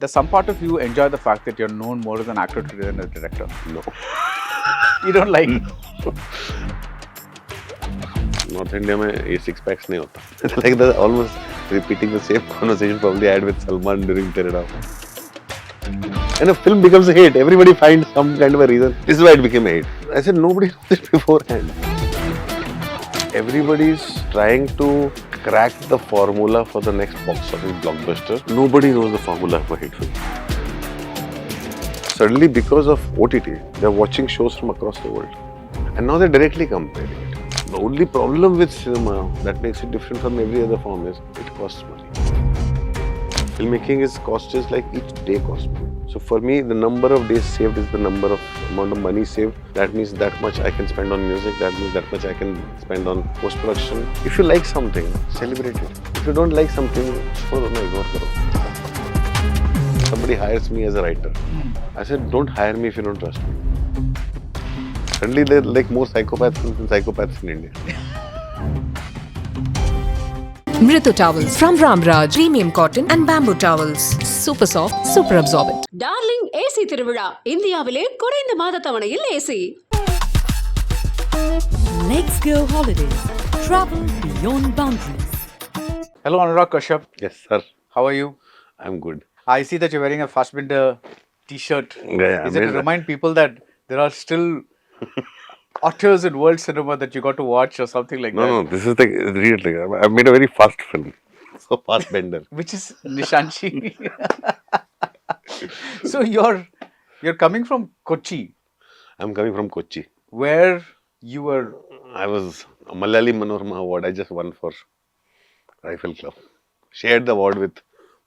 Does some part of you enjoy the fact that you're known more as an actor today than as a director? No. You don't like? North India में ये six packs नहीं होता. Like the almost repeating the same conversation probably I had with Salman during Tereda. And a film becomes a hit. Everybody finds some kind of a reason. This is why it became a hit. I said nobody knows it beforehand. Everybody's trying to crack the formula for the next box office blockbuster. Nobody knows the formula for a hit film. Suddenly, because of OTT, they're watching shows from across the world. And now they're directly comparing it. The only problem with cinema that makes it different from every other form is it costs money. Filmmaking is cost is like each day costs money. So for me, the number of days saved is the amount of money saved. That means that much I can spend on music. That means that much I can spend on post-production. If you like something, celebrate it. If you don't like something, ignore it. Somebody hires me as a writer. I said, don't hire me if you don't trust me. Suddenly, there are like more psychopaths than psychopaths in India. Mritu towels from Ramraj, premium cotton and bamboo towels. Super soft, super absorbent. Darling AC திருவிழா இந்தியாவிலே குறைந்த மாத தவணையில் AC. Let's go holidays. Travel beyond boundaries. Hello, Anurag Kashyap. Yes, sir. How are you? I'm good. I see that you're wearing a Fassbinder t-shirt. Yeah, Is it to remind people that there are still authors in world cinema that you got to watch or something like that? No, this is the real thing. I've made a very fast film. So fast bender. Which is Nishanchi. So you're coming from Kochi, I'm coming from Kochi. where you were. I was a Malayali Manorama award I just won for Rifle Club. Shared the award with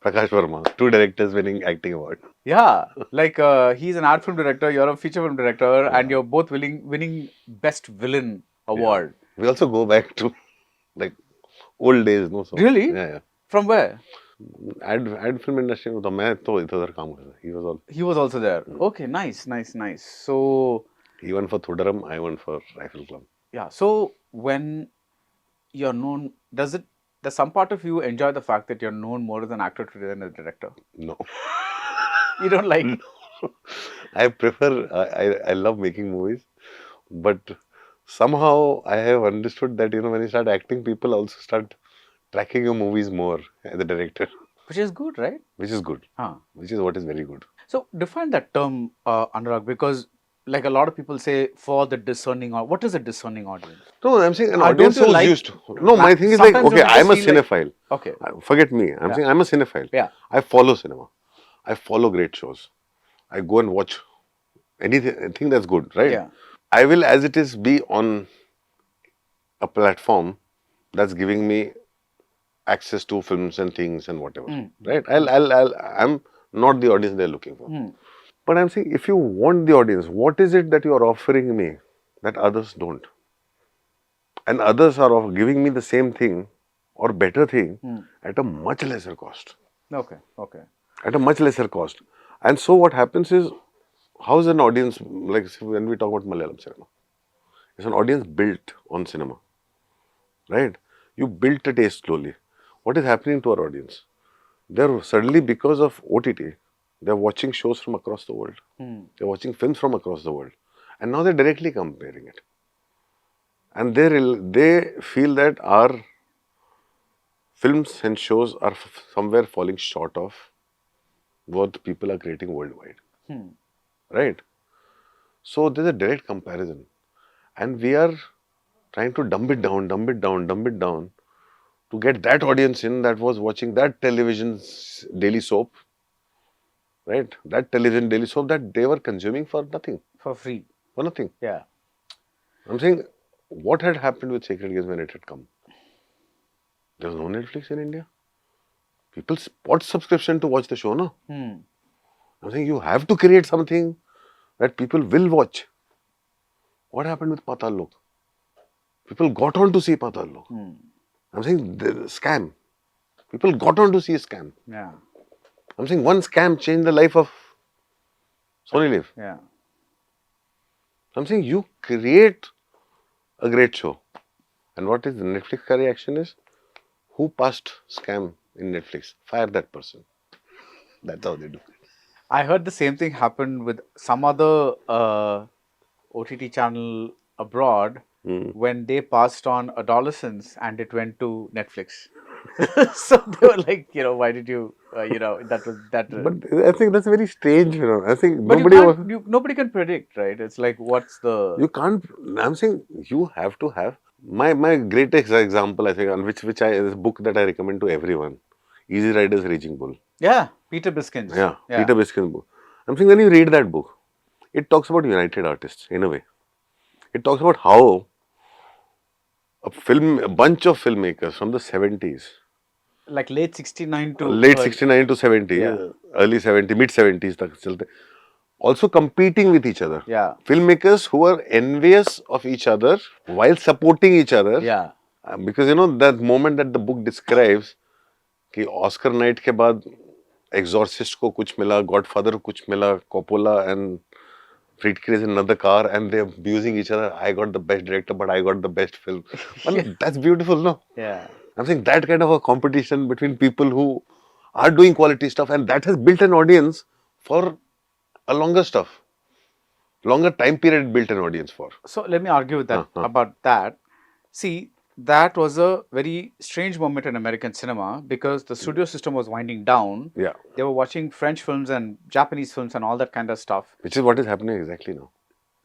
Prakash Verma, two directors winning acting award. Yeah, like he's an art film director, you're a feature film director, and you're both winning Best Villain award. We also go back to like old days, no? So, Really? Yeah. From where? Ad film industry में तो मैं तो इधर काम करता. He was also there. Okay, nice. So, He won for Thudaram, I won for Rifle Club. yeah, so when you're known, does some part of you enjoy the fact that you're known more as an actor today than as a director? No. You don't like? I prefer, I love making movies, but somehow I have understood that, when you start acting, people also start tracking your movies more as a director, Which is good, right? which is good, Huh. which is what is very good. So, define that term, Anurag, because like a lot of people say, for the discerning, what is a discerning audience? No, I'm saying an Don't audience you who's like- used to. No, my thing is like, Sometimes okay, don't you I'm a just feel like- cinephile. Okay. Forget me. I'm saying I'm a cinephile. Yeah. I follow cinema. I follow great shows. I go and watch anything that's good, right? Yeah. I will, as it is, be on a platform that's giving me access to films and things and whatever, right? I'm not the audience they're looking for. But I'm saying, if you want the audience, what is it that you're offering me that others don't? And others are giving me the same thing or better thing at a much lesser cost. Okay. At a much lesser cost. And so what happens is, how is an audience, like when we talk about Malayalam cinema, it's an audience built on cinema, right? You built a taste slowly. What is happening to our audience? They're suddenly, because of OTT, they're watching shows from across the world. They're watching films from across the world. And now they're directly comparing it. And they feel that our films and shows are somewhere falling short of what people are creating worldwide. Right? So there's a direct comparison. And we are trying to dumb it down to get that audience in that was watching that television's daily soap. Right? That television daily soap that they were consuming for nothing. For free. For nothing. Yeah. I'm saying, what had happened with Sacred Games when it had come? There was no Netflix in India. People bought subscription to watch the show, no? I'm saying, you have to create something that people will watch. What happened with Patal Lok? People got on to see Patal Lok. I'm saying, the scam. People got on to see a scam. Yeah. I'm saying, one scam changed the life of Sony Live. Yeah. I'm saying, you create a great show. And what is the Netflix reaction is, who passed scam in Netflix? Fire that person. That's how they do it. I heard the same thing happened with some other OTT channel abroad when they passed on adolescence and it went to Netflix. So they were like, why did you, that was that. But I think that's very strange, I think But nobody can predict, right? It's like, what's the. you can't. I'm saying you have to have. My greatest example, I think, on which is a book that I recommend to everyone. Easy Rider's Raging Bull. Yeah, Peter Biskins. Yeah, Peter Biskin's book. I'm saying when you read that book, it talks about United Artists in a way. It talks about how a bunch of filmmakers from the 70s, Like late 69 to. late 69 to 70, early 70, mid 70s, also competing with each other. Yeah. Filmmakers who are envious of each other while supporting each other. Yeah. Because that moment that the book describes कि Oscar night के बाद Exorcist को कुछ मिला, Godfather को कुछ मिला, Coppola and Friedkin is in another car and they're abusing each other. I got the best director, but I got the best film. Well, that's beautiful, no? Yeah. I'm saying that kind of a competition between people who are doing quality stuff, and that has built an audience for a longer stuff. Longer time period built an audience for. So let me argue with that about that. See, that was a very strange moment in American cinema because the studio system was winding down. Yeah. They were watching French films and Japanese films and all that kind of stuff. Which is what is happening exactly now.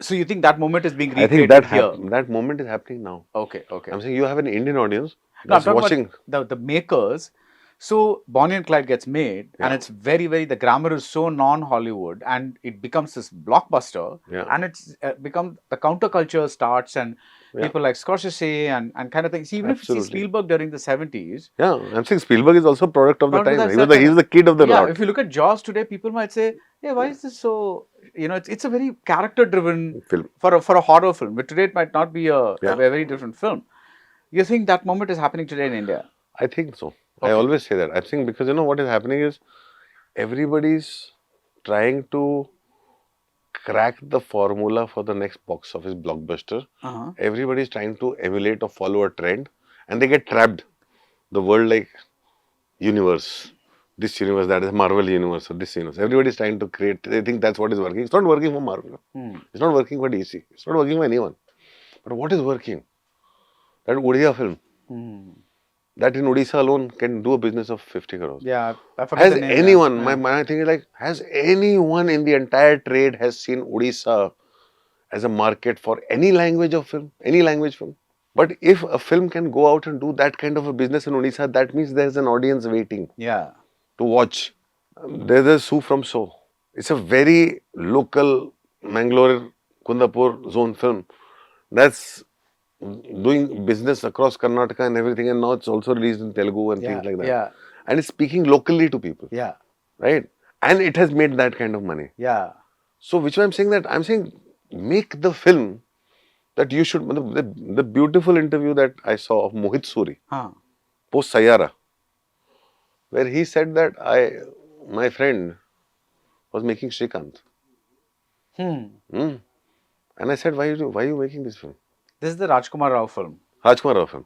So you think that moment is being I recreated think here? that moment is happening now. Okay, okay. I'm saying you have an Indian audience No, I'm that's talking watching. about the makers. So Bonnie and Clyde gets made, and it's very, very. The grammar is so non-Hollywood, and it becomes this blockbuster. Yeah. And it's become the counterculture starts, and people like Scorsese and kind of things. Even if you see Spielberg during the 70s. Yeah, I'm saying Spielberg is also a product of the time. He's the kid of the lot. If you look at Jaws today, people might say, "Yeah, why is this so?" It's a very character-driven film for a horror film. But today it might not be a very different film. You think that moment is happening today in India? I think so. I always say that. I think because what is happening is everybody's trying to crack the formula for the next box office blockbuster. Everybody's trying to emulate or follow a trend, and they get trapped. The world like universe, this universe, that is Marvel universe, or this universe. Everybody's trying to create. They think that's what is working. It's not working for Marvel. It's not working for DC. It's not working for anyone. But what is working? That Odia film. That in Odisha alone can do a business of 50 crores. Yeah, I forgot Has the name, anyone, my thing is like, has anyone in the entire trade has seen Odisha as a market for any language of film, any language film? But if a film can go out and do that kind of a business in Odisha, that means there's an audience waiting to watch. There's a Sue from So. It's a very local Mangalore, Kundapur zone film. That's doing business across Karnataka and everything, and now it's also released in Telugu and things like that. Yeah. And it's speaking locally to people. Yeah. Right? And it has made that kind of money. Yeah. So, which I'm saying that, I'm saying, make the film that you should, the beautiful interview that I saw of Mohit Suri, post Sayara, where he said that my friend was making Shrikant. And I said, why are you making this film? This is the Rajkumar Rao film. Rajkumar Rao film.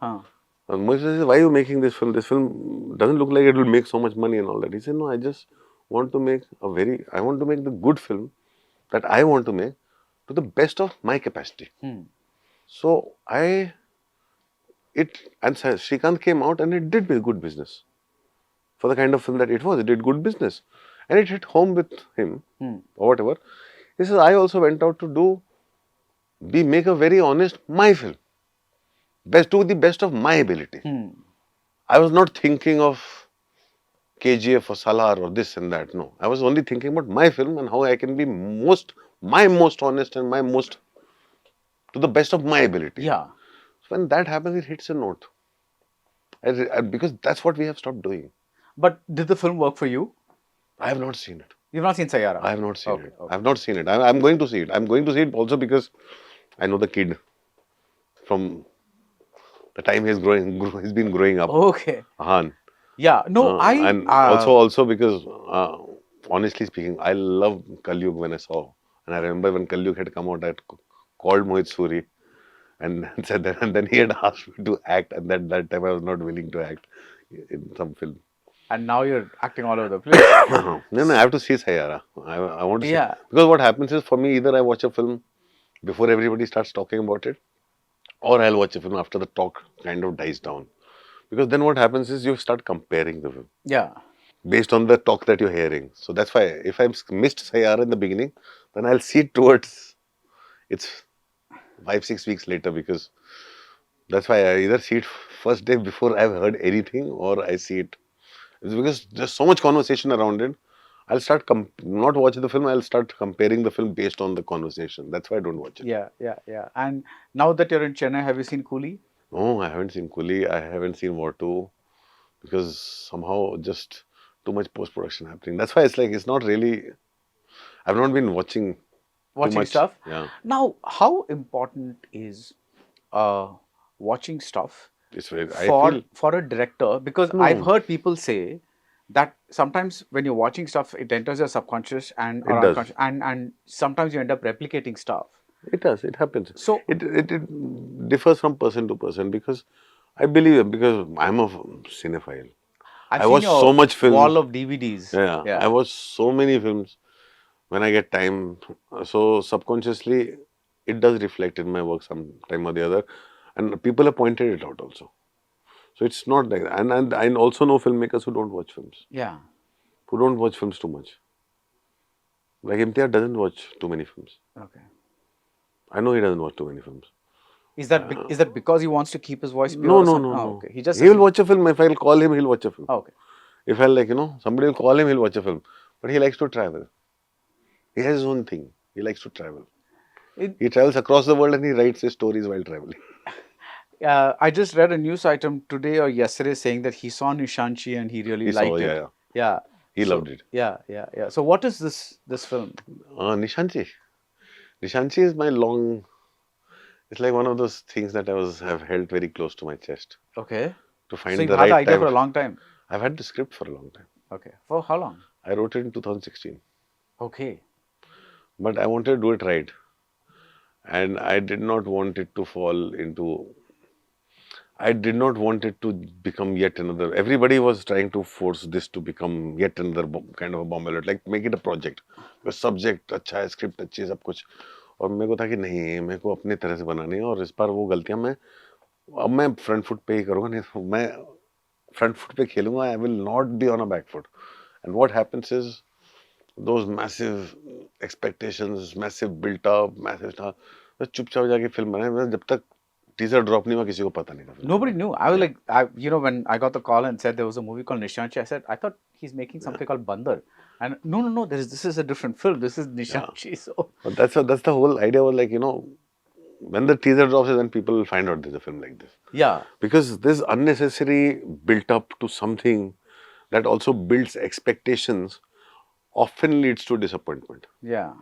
And Mohit said, why are you making this film? This film doesn't look like it will make so much money and all that. He said, no, I just want to make I want to make the good film that I want to make to the best of my capacity. So and Shrikant came out and it did good business. For the kind of film that it was, it did good business. And it hit home with him, or whatever. He says, I also went out to make a very honest, my film. To the best of my ability. I was not thinking of KGF or Salar or this and that, no. I was only thinking about my film and how I can be my most honest and to the best of my ability. Yeah. So when that happens, it hits a note. Because that's what we have stopped doing. But did the film work for you? I have not seen it. You've not seen Sayara? I have not seen it. I have not seen it. I'm going to see it. I'm going to see it also because I know the kid from the time he's been growing up. Okay. Ahan. Yeah. No, and also because honestly speaking, I love Kalyug when I saw. And I remember when Kalyug had come out, I had called Mohit Suri and said that, and then he had asked me to act, and that time I was not willing to act in some film. and now you're acting all over the place. No, I have to see Sayara. I want to see. Yeah. Because what happens is, for me, either I watch a film before everybody starts talking about it, or I'll watch a film after the talk kind of dies down. Because then what happens is you start comparing the film Yeah. based on the talk that you're hearing. So that's why if I missed Sayara in the beginning, then I'll see it towards it's 5-6 weeks later, because that's why I either see it first day before I've heard anything, or I see it. It's because there's so much conversation around it. I'll start not watching the film. I'll start comparing the film based on the conversation. That's why I don't watch it. Yeah. Yeah. Yeah. And now that you're in Chennai, have you seen Coolie? No, I haven't seen Coolie. I haven't seen War 2, because somehow just too much post production happening. That's why it's like it's not really. I've not been watching too Watching much. stuff? Yeah, Now, how important is watching stuff it's very. I for feel for a director? Because I've heard people say that sometimes when you're watching stuff, it enters your subconscious and or It does. unconscious, and sometimes you end up replicating stuff. it does. It happens. So- it differs from person to person, because I believe it, because I'm a cinephile. I've I seen watch your so much film. wall of DVDs. Yeah, I watch so many films when I get time. So subconsciously, it does reflect in my work some time or the other, and people have pointed it out also. So it's not like that. And I also know filmmakers who don't watch films, Yeah. who don't watch films too much. Like Imtiaz doesn't watch too many films. Okay. I know he doesn't watch too many films. Is that is that because he wants to keep his voice pure? No, or no, something? no, Oh, no. okay. He just He will watch a film. If I'll call him, he'll watch a film. Oh, okay. If I'll somebody will call him, he'll watch a film. But he likes to travel. He has his own thing. He likes to travel. He travels across the world and he writes his stories while traveling. I just read a news item today or yesterday saying that he saw Nishanchi and he really He liked saw, it. yeah. Yeah. He loved it. Yeah, yeah, yeah. So what is this film? Nishanchi. Nishanchi is my long. It's like one of those things that have held very close to my chest. Okay. To find So you've the had right the idea time. for a long time. I've had the script for a long time. Okay. For how long? I wrote it in 2016. Okay. But I wanted to do it right. And I did not want it to fall into. I did not want it to become yet another. Everybody was trying to force this to become yet another kind of a bomb alert. Like make it a project. The subject अच्छा है, script अच्छी है, सब कुछ. और मेरे को था कि नहीं, मेरे को अपने तरह से बनानी है, और इस बार वो गलतियां अब मैं फ्रंट फुट पे ही करूँगा, नहीं तो मैं फ्रंट फुट पे खेलूँगा. I will not be on a back foot. And what happens is those massive expectations, massive built up, massive stuff. मैं चुपचाप जाके फिल्म बनाए. जब तक टीजर ड्रॉप नहीं हुआ, किसी को पता नहीं था. Nobody knew. I was like, when I got the call and said there was a movie called Nishanchi, I said, I thought he's making something called Bandar. And no, this is a different film. This is Nishanchi. So But that's the whole idea was like, when the teaser drops, then people will find out there's a film like this. yeah. Because this unnecessary built up to something that also builds expectations often leads to disappointment. Yeah.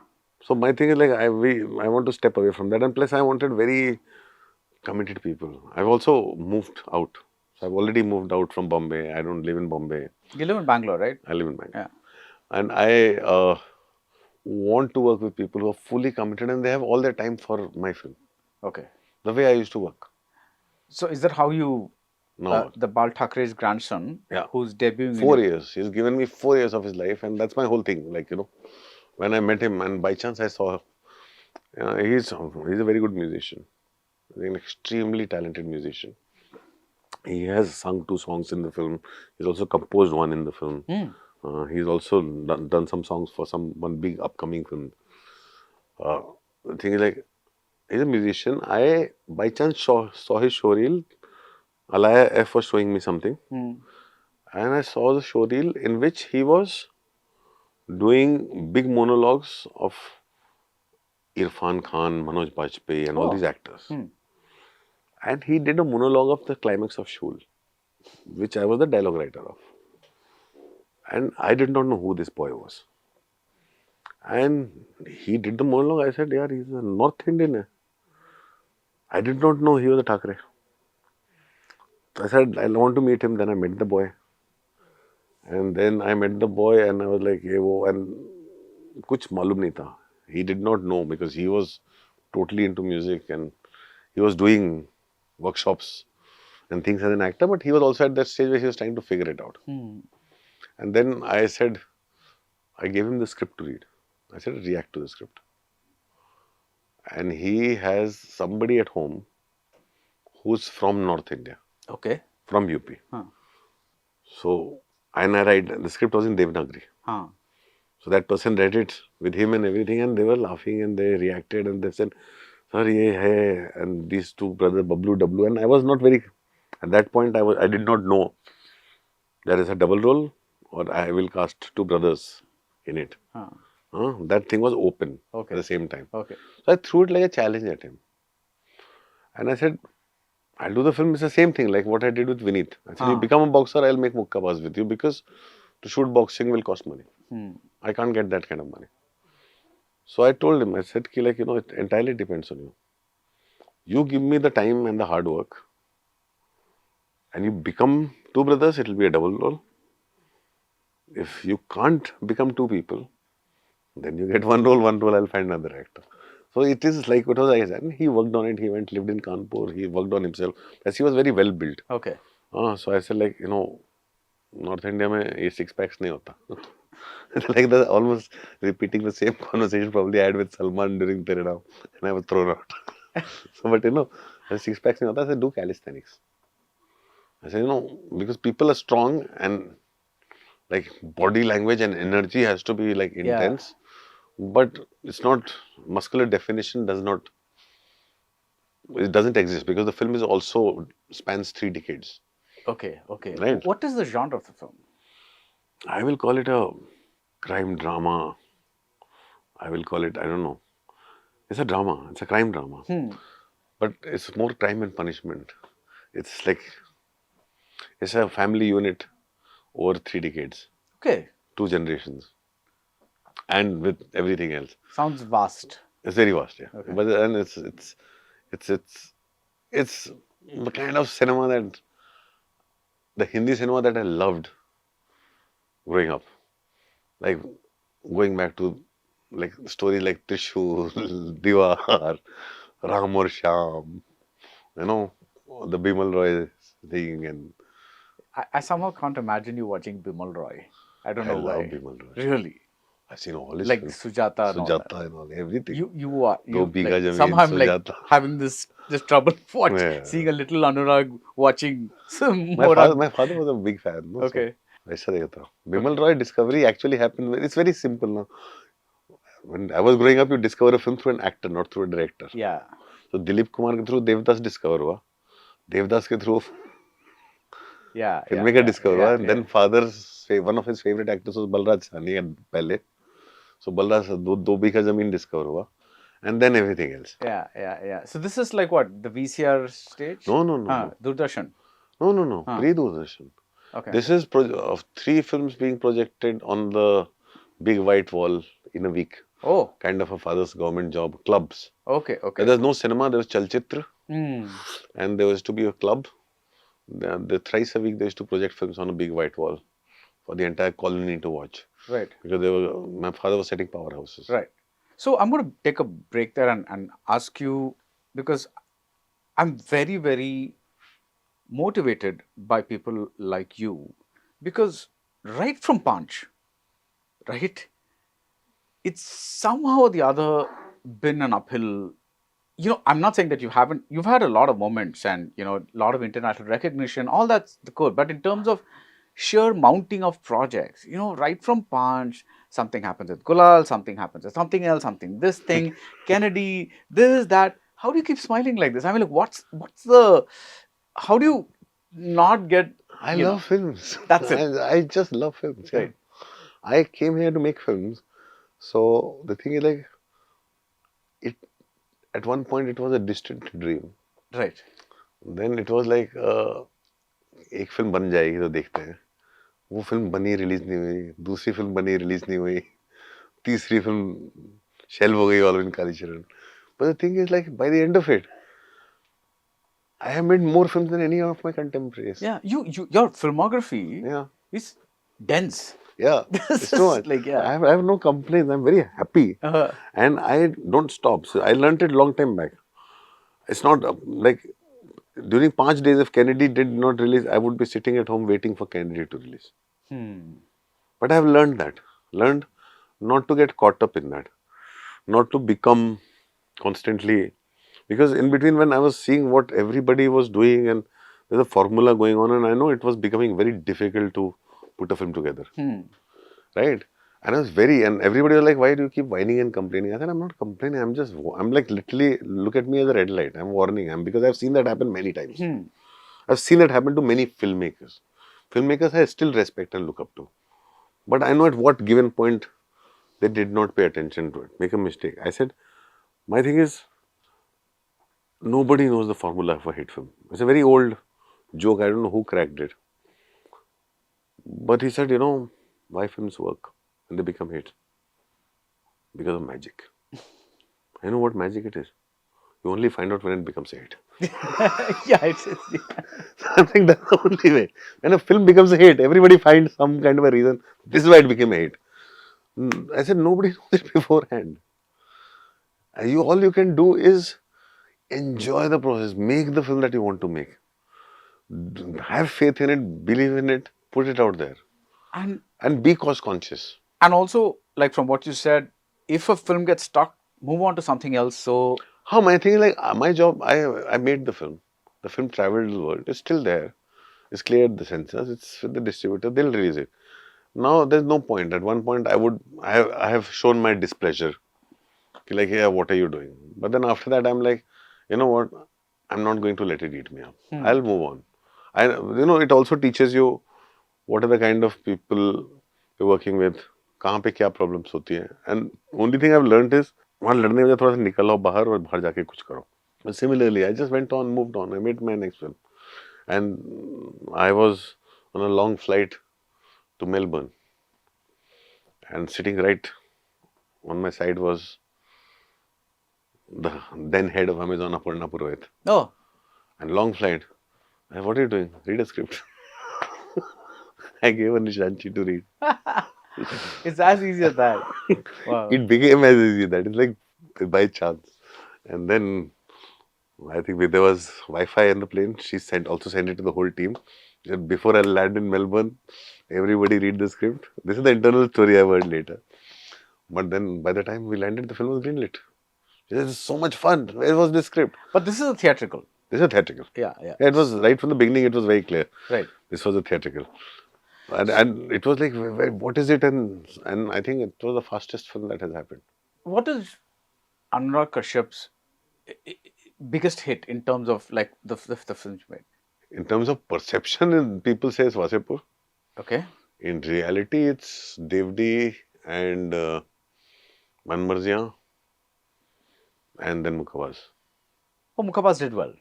So my thing is like, I want to step away from that. And plus I wanted very committed people. I've also moved out. So I've already moved out from Bombay. I don't live in Bombay. You live in Bangalore, right? I live in Bangalore. Yeah. And I want to work with people who are fully committed and they have all their time for my film. Okay. The way I used to work. So is that how you, No. the Bal Thackeray's grandson, Yeah. who's debuting 4 years. He's given me 4 years of his life, and that's my whole thing. Like, when I met him, and by chance I saw, he's a very good musician. He's an extremely talented musician. He has sung 2 songs in the film. He's also composed 1 in the film. He's also done some songs for one big upcoming film. The thing is like, he's a musician. I by chance saw his showreel. Alaya F was showing me something. And I saw the showreel in which he was doing big monologues of Irfan Khan, Manoj Bajpayee and all these actors. And he did a monologue of the climax of Shul, which I was the dialogue writer of. And I did not know who this boy was. And he did the monologue. I said, yeah, he's a North Indian. I did not know he was a Thackeray. I said, I want to meet him. Then I met the boy. And then I met the boy and I was like, hey, wo, and kuch malum nahi tha. He did not know because he was totally into music and he was doing workshops and things as an actor, but he was also at that stage where he was trying to figure it out. And then I said, I gave him the script to read. I said, react to the script. And he has somebody at home who's from North India, Okay. from UP. Huh. So, and I write, the script was in Devanagari. Huh. So that person read it with him and everything, and they were laughing and they reacted and they said, "Sir, ye hai," and these two brothers, Bablu, Dablu, and I was not very. At that point, I did not know there is a double role, or I will cast two brothers in it. Huh. That thing was open Okay. at the same time. Okay. So I threw it like a challenge at him, and I said, "I'll do the film. It's the same thing, like what I did with Vineet. I said, you become a boxer, I'll make mukkabaz with you because to shoot boxing will cost money. I can't get that kind of money." So I told him, I said, like, it entirely depends on you. You give me the time and the hard work, and you become two brothers, it will be a double role. If you can't become two people, then you get one role, I'll find another actor. So it is like what was I said. He worked on it, he went, lived in Kanpur, he worked on himself. As he was very well built. Okay. So I said, like, North India mein ye six packs nahi hota. Like the almost repeating the same conversation probably I had with Salman during Teredav, and I was thrown out. So, but the six packs nahi hota. I said, do calisthenics. I said, because people are strong and like body language and energy has to be like intense, but it's not, muscular definition it doesn't exist because the film is also spans 3 decades. Okay. Okay. Right. What is the genre of the film? I will call it a crime drama. I will call it, I don't know. It's a drama. It's a crime drama. But it's more crime and punishment. It's like, it's a family unit over 3 decades, Okay. 2 generations, and with everything else. Sounds vast. It's very vast, yeah. Okay. But then it's the kind of cinema that, the Hindi cinema that I loved growing up. Like going back to like stories like Trishul, Diwar, Ram or Shyam, the Bimal Roy thing, and I somehow can't imagine you watching Bimal Roy. I don't know love why. Bimal Roy. Really? I've seen all his Like films. Sujata and all that. Sujata and all, everything. You are Do Bigha like, Zameen, somehow I'm like Sujata. having this trouble seeing a little Anurag watching some more. My father was a big fan. No? Okay. So, Bimal Roy discovery actually happened. It's very simple now. When I was growing up, you discover a film through an actor, not through a director. Yeah. So Dilip Kumar ke through Devdas discover hua. Devdas ke through filmmaker discover hua. And then father's one of his favorite actors was Balraj Sahni and pehle. So Balraj Do Bigha Zameen discover hua. And then everything else. Yeah. So this is like what, the VCR stage? No. Doordarshan. No. Pre-Doordarshan. Okay. This is of 3 films being projected on the big white wall in a week. Oh. Kind of a father's government job. Clubs. Okay. There's no cinema, there was Chalchitra. Hmm. And there was to be a club. The thrice a week they used to project films on a big white wall for the entire colony to watch. Right. Because my father was setting powerhouses. Right. So I'm going to take a break there and ask you, because I'm very, very motivated by people like you, because right from Punch, right, it's somehow or the other been an uphill. I'm not saying that you've had a lot of moments and, a lot of international recognition, all that's good. But in terms of sheer mounting of projects, right from Punch, something happens with Gulal, something happens with something else, this thing, Kennedy, this, that. How do you keep smiling like this? I mean, like, how do you not get... I love films. That's it. I just love films. Yeah. Right. I came here to make films. So the thing is like, at one point it was a distant dream. Right. Then it was like, एक film बन जाएगी तो देखते हैं. वो film बनी release नहीं हुई, दूसरी फिल्म बनी रिलीज नहीं हुई, तीसरी फिल्म शेल्व हो गई all in Kalicharan. But the thing is like, by the end of it, I have made more films than any of my contemporaries. Yeah, your filmography is dense. Yeah, it's too much. Like, yeah. I have no complaints. I'm very happy, and I don't stop. So I learned it long time back. It's not like during 5 days if Kennedy did not release, I would be sitting at home waiting for Kennedy to release. But I have learned that. Learned not to get caught up in that. Not to become constantly. Because in between, when I was seeing what everybody was doing and there's a formula going on, and I know it was becoming very difficult to put a film together. Right? And I was and everybody was like, why do you keep whining and complaining? I said, I'm not complaining. I'm like literally, look at me as a red light. I'm warning. Because I've seen that happen many times. I've seen that happen to many filmmakers. Filmmakers I still respect and look up to. But I know at what given point they did not pay attention to it, make a mistake. I said, my thing is, nobody knows the formula for hit film. It's a very old joke. I don't know who cracked it. But he said, why films work and they become hits? Because of magic. I know what magic it is. You only find out when it becomes a hit. Yeah, it's yeah. I think that's the only way. When a film becomes a hit, everybody finds some kind of a reason. This is why it became a hit. I said, nobody knows it beforehand. All you can do is enjoy the process. Make the film that you want to make. Have faith in it, believe in it, put it out there. And be cost conscious. And also, like from what you said, if a film gets stuck, move on to something else. So how my thing is like my job, I made the film. The film traveled the world. It's still there. It's cleared the censors. It's with the distributor. They'll release it. Now there's no point. At one point, I have shown my displeasure. Like, yeah, what are you doing? But then after that, I'm like, you know what? I'm not going to let it eat me up. I'll move on. It also teaches you what are the kind of people you're working with. कहाँ पे क्या problems होती हैं. And only thing I've learned is वहाँ लड़ने में थोड़ा सा निकल आओ बाहर और बाहर जाके कुछ करो. But similarly, I just went on, moved on. I made my next film. And I was on a long flight to Melbourne. And sitting right on my side was the then head of Amazon, Aparna Purohit. oh, And long flight. What are you doing? Read a script. I gave her Nishanchi to read. it's as easy as that. Wow. It became as easy that it's like by chance. And then I think there was Wi-Fi in the plane. She also sent it to the whole team. And before I land in Melbourne, everybody read the script. This is the internal story I've heard later. But then by the time we landed, the film was greenlit. This is so much fun. Where was this script? But this is a theatrical. This is a theatrical. Yeah. It was right from the beginning. It was very clear. Right. This was a theatrical. And it was like, what is it? And I think it was the fastest film that has happened. What is Anurag Kashyap's biggest hit in terms of like the films you made? In terms of perception, people say it's Wasepur. Okay. In reality, it's Devdi and Manmarziyan and then Mukkabaz. Oh, Mukkabaz did well.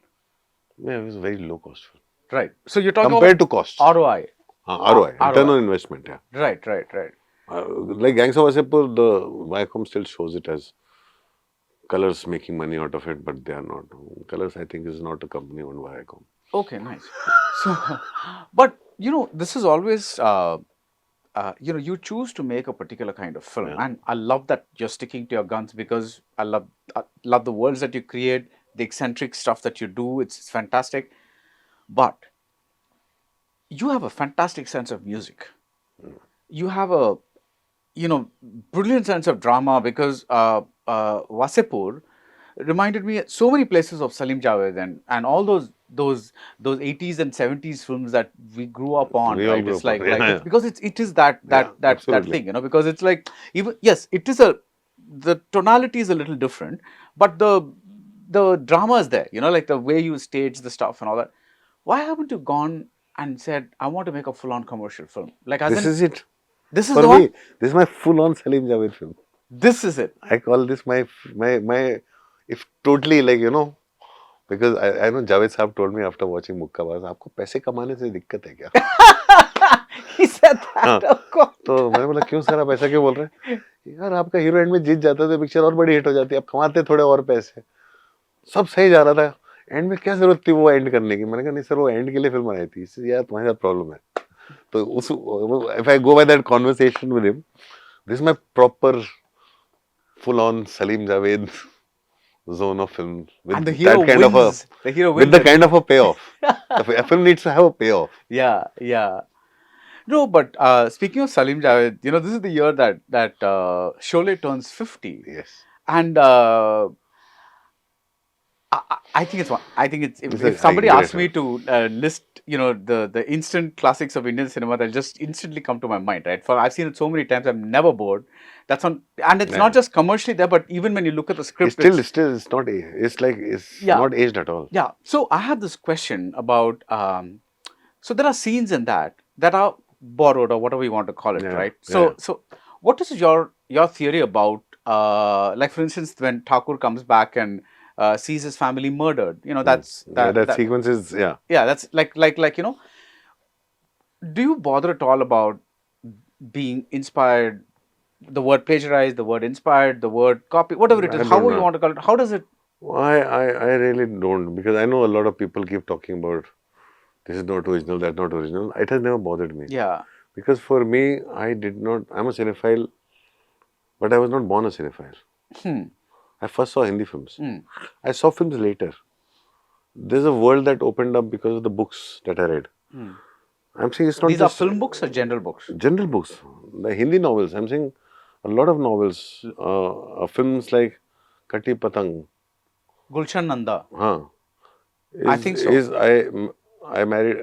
Yeah, it was a very low cost film. Right. So you're talking Compared to about costs. ROI. ROI, return on investment, yeah. Right. Like Gangs of Wasepur, the Viacom still shows it as Colors making money out of it, but they are not. Colors, I think, is not a company owned by Viacom. Okay, nice. So, but this is always, you choose to make a particular kind of film, and I love that you're sticking to your guns because I love the worlds that you create, the eccentric stuff that you do. It's fantastic, but you have a fantastic sense of music. You have a brilliant sense of drama because Wasepur reminded me so many places of Salim Javed and all those 80s and 70s films that we grew up on. We all right? grew It's up on, like because it is that absolutely. thing, because it's like yes, it is the tonality is a little different, but the drama is there, like the way you stage the stuff and all that. Why haven't you gone and said, I want to make a full-on commercial film? Like This is it. This is For the me, one? this is my full-on Salim Javed film. This is it. I call this my if totally because I know Javed Saab told me after watching Mukkabaz, आपको पैसे कमाने से दिक्कत है क्या? He said that, of course. तो मैंने बोला क्यों सर आप ऐसा क्यों बोल रहे हैं? यार आपका हीरो एंड में जीत जाता तो पिक्चर और बड़ी हिट हो जाती, आप कमाते थोड़े और पैसे. सब सही जा रहा था, एंड में क्या जरूरत थी वो एंड करने की? मैंने कहा नहीं सर वो एंड के लिए फिल्म बनाई थी, इससे यार तुम्हारे साथ प्रॉब्लम है. तो उस if I go by that conversation with him, this is my proper full-on Salim Javed zone of film with And the hero that kind wins. with the kind of a payoff. A film needs to have a payoff. Yeah. No, but speaking of Salim Javed, this is the year that Sholay turns 50, Yes. and I think it's one. I think it's It's if a somebody great asked me film. to list, the instant classics of Indian cinema, they'll just instantly come to my mind, right? For I've seen it so many times, I'm never bored. That's on, and it's not Yeah. just commercially there, but even when you look at the It's script, it's it's not, it's like, it's yeah, not aged at all. yeah. So I have this question about. So there are scenes in that are borrowed or whatever you want to call it, Yeah, right? yeah. So what is your theory about like for instance when Thakur comes back and sees his family murdered, that's Yeah, that that that sequence is, yeah. yeah, that's like do you bother at all about being inspired, the word plagiarized, the word inspired, the word copy, whatever it is, I don't however you know. want to call it, how does it? I really don't, because I know a lot of people keep talking about this is not original, that's not original. It has never bothered me. Yeah. Because for me, I did not, I'm a cinephile, but I was not born a cinephile. Hmm. I first saw Hindi films. Hmm. I saw films later. There's a world that opened up because of the books that I read. Hmm. I'm saying it's not These are just film books or general books? general books, the Hindi novels. I'm saying a lot of novels, films like Kati Patang, Gulshan Nanda. huh, I think so. I married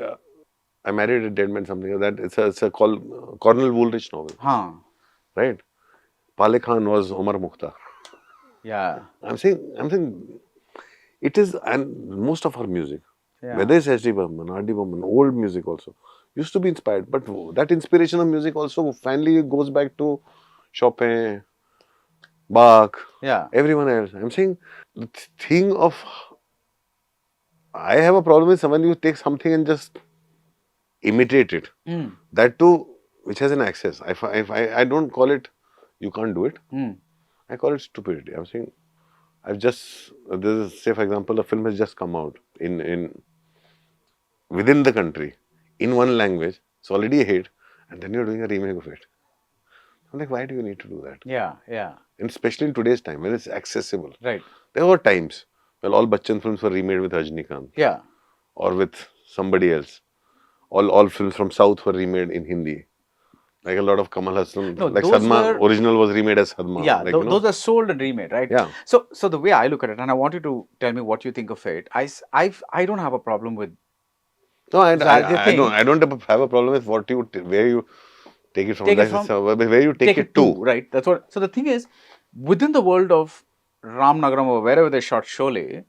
I married a dead man, something like that. It's a Cornel Woolrich novel, Huh. right? Pale Khan was Omar Mukhtar. Yeah. I'm saying it is, and most of our music, Yeah. whether it's S.D. Burman, R.D. Burman, old music also, used to be inspired. But that inspiration of music also finally goes back to Chopin, Bach, Yeah. everyone else. I'm saying the thing of, I have a problem with someone who takes something and just imitate it. Mm. That too, which has an access. I don't call it, you can't do it. Mm. I call it stupidity. I'm saying, I've just, this is, say for example, a film has just come out in within the country in one language. It's already a hit, and then you're doing a remake of it. I'm like, why do you need to do that? Yeah. Yeah. And especially in today's time when it's accessible. Right. There were times when all Bachchan films were remade with Rajnikant Yeah. or with somebody else. All films from South were remade in Hindi. Like a lot of Kamal Hassan, No, like those Sadma, were original was remade as Sadma. yeah. Like, Those are sold and remade, right? Yeah. So the way I look at it, and I want you to tell me what you think of it. I don't have a problem with No, the thing. I don't have a problem with where you take it from. Take it That's from where you take it to, to. right? That's what. So the thing is, within the world of Ramnagaram or wherever they shot Sholay,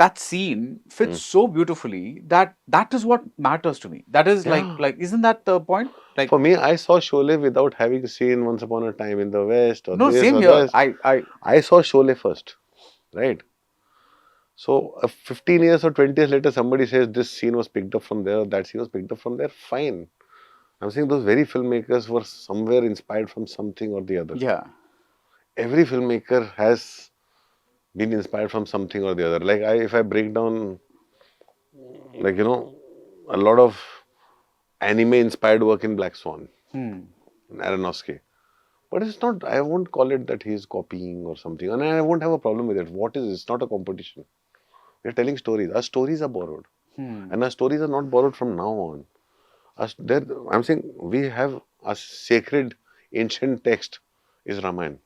that scene fits so beautifully that is what matters to me. That is Yeah. like isn't that the point? Like For me, I saw Sholay without having seen Once Upon a Time in the West or no, this same or here. that. I I saw Sholay first, right? So 15 years or 20 years later, somebody says this scene was picked up from there, that scene was picked up from there. Fine. I'm saying those very filmmakers were somewhere inspired from something or the other. yeah. Every filmmaker has been inspired from something or the other. Like if I break down, like a lot of anime inspired work in Black Swan, Aronofsky. But it's not, I won't call it that he's copying or something. And I won't have a problem with it. What is it? It's not a competition. We're telling stories. Our stories are borrowed. And our stories are not borrowed from now on. I'm saying we have a sacred ancient text is Ramayana.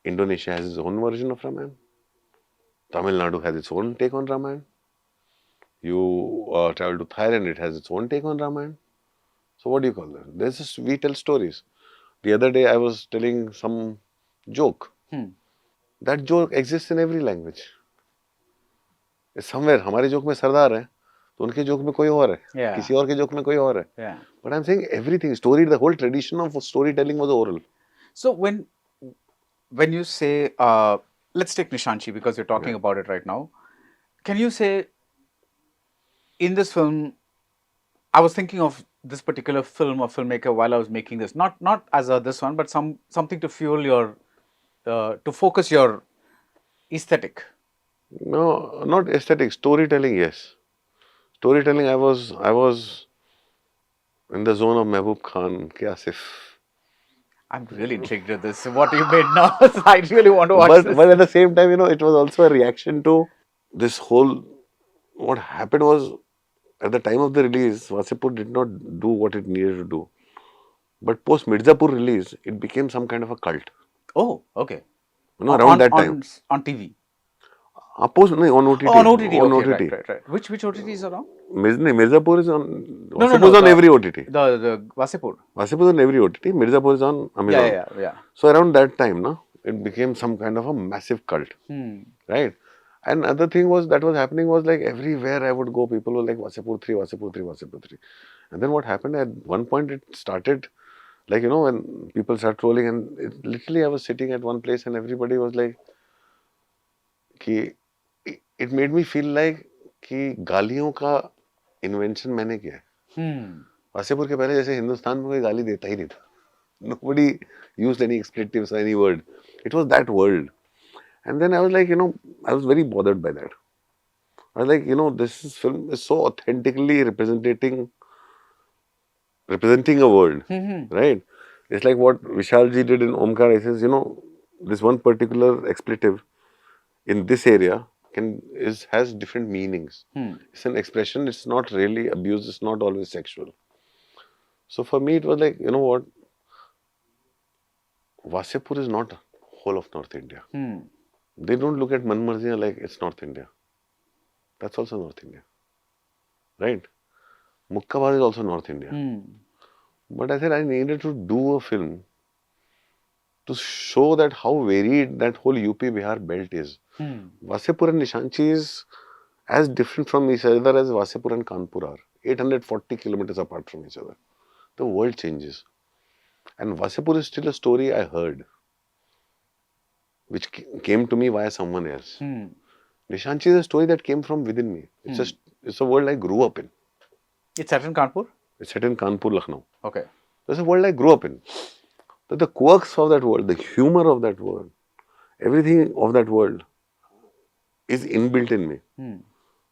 Indonesia has its own version of Ramayana. Tamil Nadu has its own take on Ramayana. You travel to Thailand, it has its own take on Ramayana. So what do you call that? We tell stories. The other day I was telling some joke. That joke exists in every language. It's somewhere. हमारे joke में सरदार है, तो उनके joke में कोई और है, Yeah. किसी और के जोक में कोई और है. Yeah. But I'm saying everything, the whole tradition of storytelling was oral. So when you say let's take Nishanchi because you're talking about it right now. Can you say in this film, I was thinking of this particular film or filmmaker while I was making this, not as this one, but something to fuel your, to focus your aesthetic. No, not aesthetic. Storytelling, yes. Storytelling, I was in the zone of Mehboob Khan, Asif. I'm really intrigued with this. What you made now, I really want to watch this. But at the same time, it was also a reaction to this whole. What happened was, at the time of the release, Wasipur did not do what it needed to do. But post Mirzapur release, it became some kind of a cult. Oh, okay. Around that time. On TV. Post no, on OTT. Oh, on OTT. On Okay, OTT. right. Which OTTs are now? Mirzapur is on. No, Wasipur is on every OTT. The Wasipur. Wasipur is on every OTT. Mirzapur is on Amazon. Yeah. So around that time, no, it became some kind of a massive cult, right? And other thing was that was happening was like everywhere I would go, people were like Wasipur 3, Wasipur 3, Wasipur 3. And then what happened at one point, it started like, when people start trolling, and literally I was sitting at one place and everybody was like, कि it made me feel like कि गालियों का invention मैंने किया है. वासेपुर के पहले जैसे हिंदुस्तान में कोई गाली देता ही नहीं था. Nobody used any expletives or any word. It was that world. And then I was like, I was very bothered by that. I was like, this film is so authentically representing a world, right? It's like what Vishalji did in Omkar. He says, this one particular expletive in this area has different meanings. It's an expression. It's not really abuse. It's not always sexual. So for me, it was like, what? Wasipur is not whole of North India. They don't look at Manmarziya like it's North India. That's also North India, right? Mukkabad is also North India. But I said I needed to do a film to show that how varied that whole UP Bihar belt is. Wasipur and Nishanchi is as different from each other as Wasipur and Kanpur are. 840 kilometers apart from each other. The world changes. And Wasipur is still a story I heard, which came to me via someone else. Nishanchi is a story that came from within me. It's a world I grew up in. It's set in Kanpur? It's set in Kanpur, Lucknow. Okay. It's a world I grew up in. So the quirks of that world, the humor of that world, everything of that world is inbuilt in me.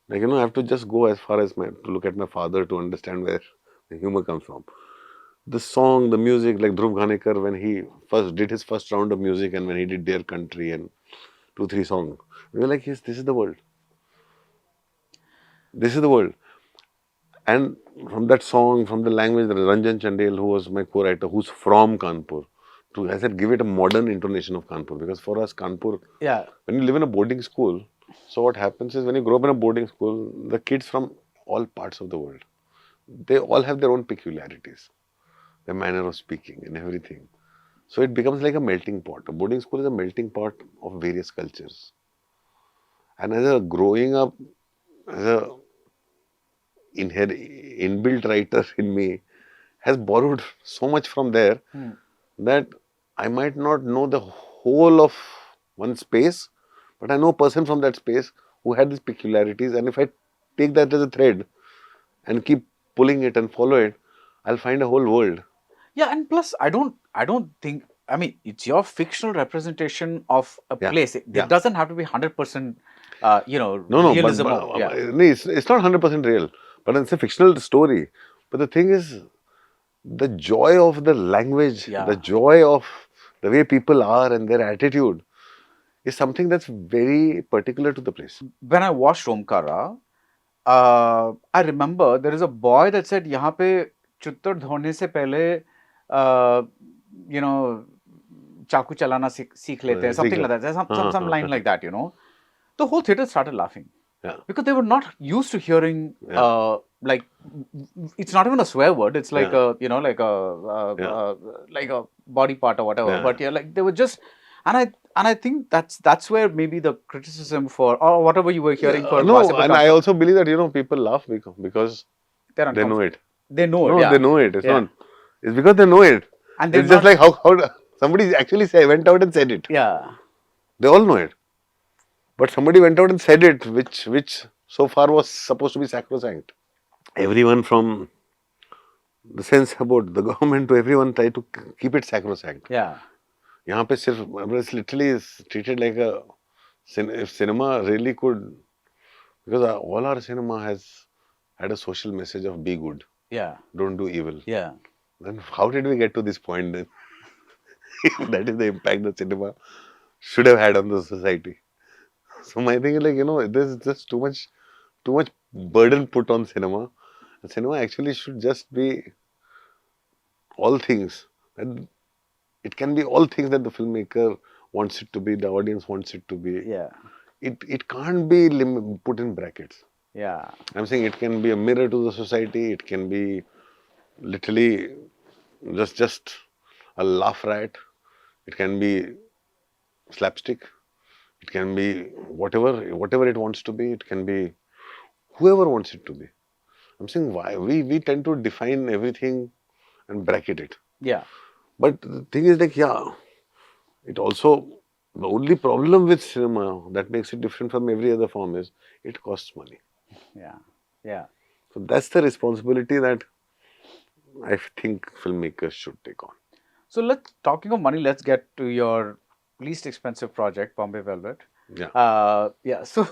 Like, I have to just go as far as to look at my father to understand where the humor comes from. The song, the music, like Dhruv Ghanekar, when he first did his first round of music and when he did Dear Country and 2-3 songs, we were like, yes, this is the world. This is the world. And from that song, from the language, Ranjan Chandel, who was my co-writer, who's from Kanpur, I said, give it a modern intonation of Kanpur. Because for us, Kanpur, when you live in a boarding school, so what happens is when you grow up in a boarding school, the kids from all parts of the world, they all have their own peculiarities, their manner of speaking and everything. So it becomes like a melting pot. A boarding school is a melting pot of various cultures. And as a growing up, as a inbuilt writer in me has borrowed so much from there that I might not know the whole of one space, but I know a person from that space who had these peculiarities, and if I take that as a thread and keep pulling it and follow it, I'll find a whole world. Yeah, and plus I don't think, I mean, it's your fictional representation of a place. It doesn't have to be 100% realism. It's not 100% real, but it's a fictional story. But the thing is, the joy of the language, the joy of the way people are and their attitude is something that's very particular to the place. When I watched Omkara, I remember there is a boy that said, यहाँ पे चुत्तर धोने से पहले, चाकू चलाना सीख लेते हैं, something like that, some line like that, The whole theatre started laughing. Because they were not used to hearing, like, it's not even a swear word, it's like like a body part or whatever, but like they were just, and I think that's where maybe the criticism for, or whatever you were hearing for. No, and I also believe that, people laugh because they know it. They know it. No, they know it. It's not. It's because they know it. And it's just like how somebody actually went out and said it. Yeah. They all know it. But somebody went out and said it, which so far was supposed to be sacrosanct. Everyone from the sense about the government to everyone tried to keep it sacrosanct. Yeah. यहाँ पे सिर्फ, it's literally treated like a, if cinema really could, because all our cinema has had a social message of be good. Yeah. Don't do evil. Yeah. Then how did we get to this point then? That is the impact the cinema should have had on the society. So my thing is like, there's just too much burden put on cinema And cinema actually should just be all things. And it can be all things that the filmmaker wants it to be, the audience wants it to be. Yeah. It can't be put in brackets. Yeah. I'm saying it can be a mirror to the society. It can be literally just a laugh riot. It can be slapstick. It can be whatever it wants to be. It can be whoever wants it to be. I'm saying why we tend to define everything and bracket it. Yeah. But the thing is like, yeah, it also, the only problem with cinema that makes it different from every other form is it costs money. Yeah. Yeah. So that's the responsibility that I think filmmakers should take on. So talking of money, let's get to your least expensive project, Bombay Velvet. Yeah. Yeah. So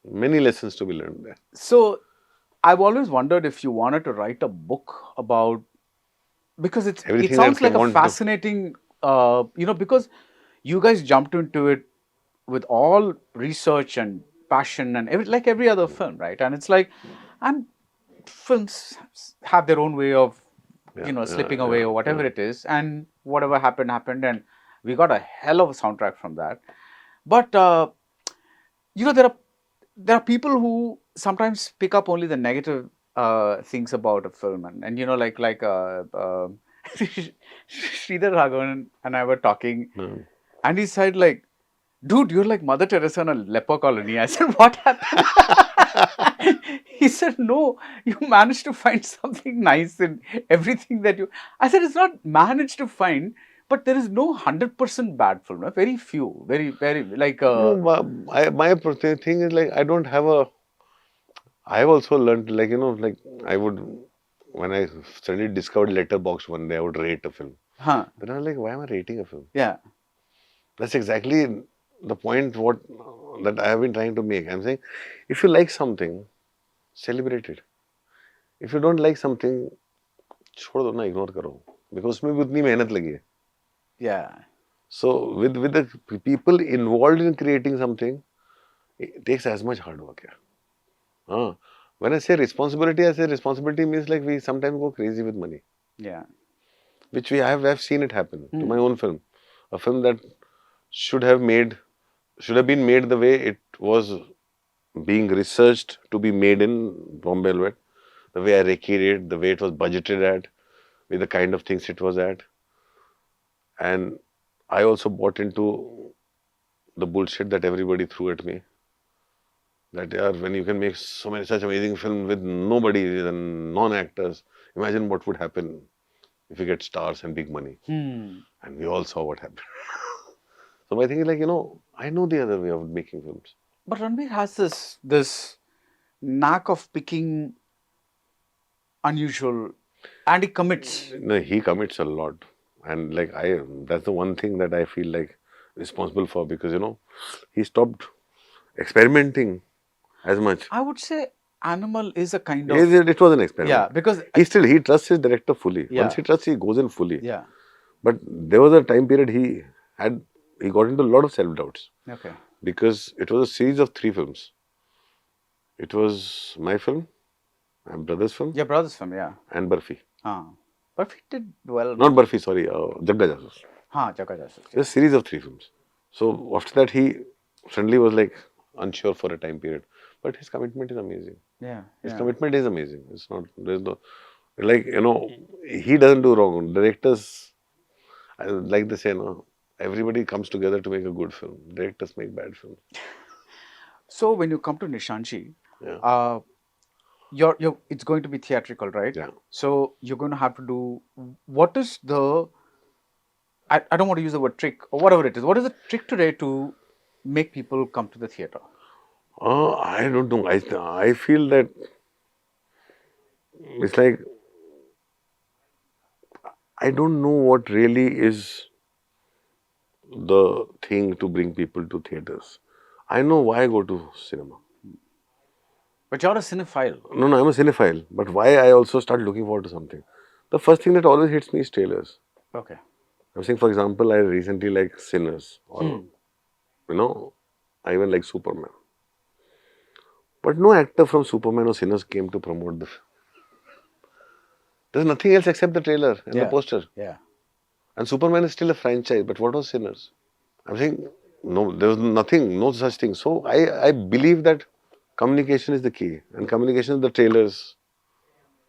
Many lessons to be learned there. So I've always wondered if you wanted to write a book about, because it Everything sounds that like you a want to- fascinating, because you guys jumped into it with all research and passion and like every other film, right? And it's like, and films have their own way of, slipping away or whatever it is, and whatever happened, and we got a hell of a soundtrack from that. But there are people who sometimes pick up only the negative things about a film, and Sridhar Raghavan and I were talking, and he said like, "Dude, you're like Mother Teresa in a leper colony." I said, "What happened?" He said, "No, you managed to find something nice in everything that you." I said, "It's not managed to find." But there is no 100% bad film. No? Very few. Very, very like. My thing is like I don't have a. I have also learned like like I would when I suddenly discovered Letterboxd one day I would rate a film. Huh. Then I was like, why am I rating a film? Yeah. That's exactly the point that I have been trying to make. I'm saying, if you like something, celebrate it. If you don't like something, छोड़ दो ना, ignore करो. Because उसमें भी उतनी मेहनत लगी है. Yeah. So with the people involved in creating something, it takes as much hard work. Yeah. When I say responsibility means like we sometimes go crazy with money. Yeah. Which I've seen it happen to my own film. A film that should have been made the way it was being researched to be made in Bombay Velvet, the way I recreated it, the way it was budgeted at, with the kind of things it was at. And I also bought into the bullshit that everybody threw at me. That when you can make such amazing film with nobody and non-actors, imagine what would happen if you get stars and big money. And we all saw what happened. So my thing is like, I know the other way of making films. But Ranbir has this knack of picking unusual, and he commits. No, he commits a lot. And like that's the one thing that I feel like responsible for, because he stopped experimenting as much. I would say Animal is a kind of... It was an experiment. Yeah, because... He trusts his director fully. Yeah. Once he trusts, he goes in fully. Yeah. But there was a time period he got into a lot of self-doubts. Okay. Because it was a series of 3 films. It was my film, my brother's film. Your brother's film, yeah. And Barfi. Barfi did well. Not Barfi, sorry, Jagga Jasus. Jagga Jasus. It's a series of 3 films. So after that, he suddenly was like unsure for a time period. But his commitment is amazing. Yeah. His commitment is amazing. It's not, there's no, like, he doesn't do wrong. Directors, like they say, everybody comes together to make a good film. Directors make bad films. So when you come to Nishanchi, Yeah. it's going to be theatrical, right? Yeah. So you're going to have to do, what is the, I don't want to use the word trick or whatever it is. What is the trick today to make people come to the theatre? I don't know. I feel that it's like, I don't know what really is the thing to bring people to theatres. I know why I go to cinema. But you're a cinephile. No, I'm a cinephile. But why I also start looking forward to something? The first thing that always hits me is trailers. Okay. I'm saying, for example, I recently like Sinners, or I even like Superman. But no actor from Superman or Sinners came to promote the film. There's nothing else except the trailer and the poster. Yeah. And Superman is still a franchise, but what was Sinners? I'm saying, no, there was nothing, no such thing. So I believe that communication is the key. And communication is the trailers,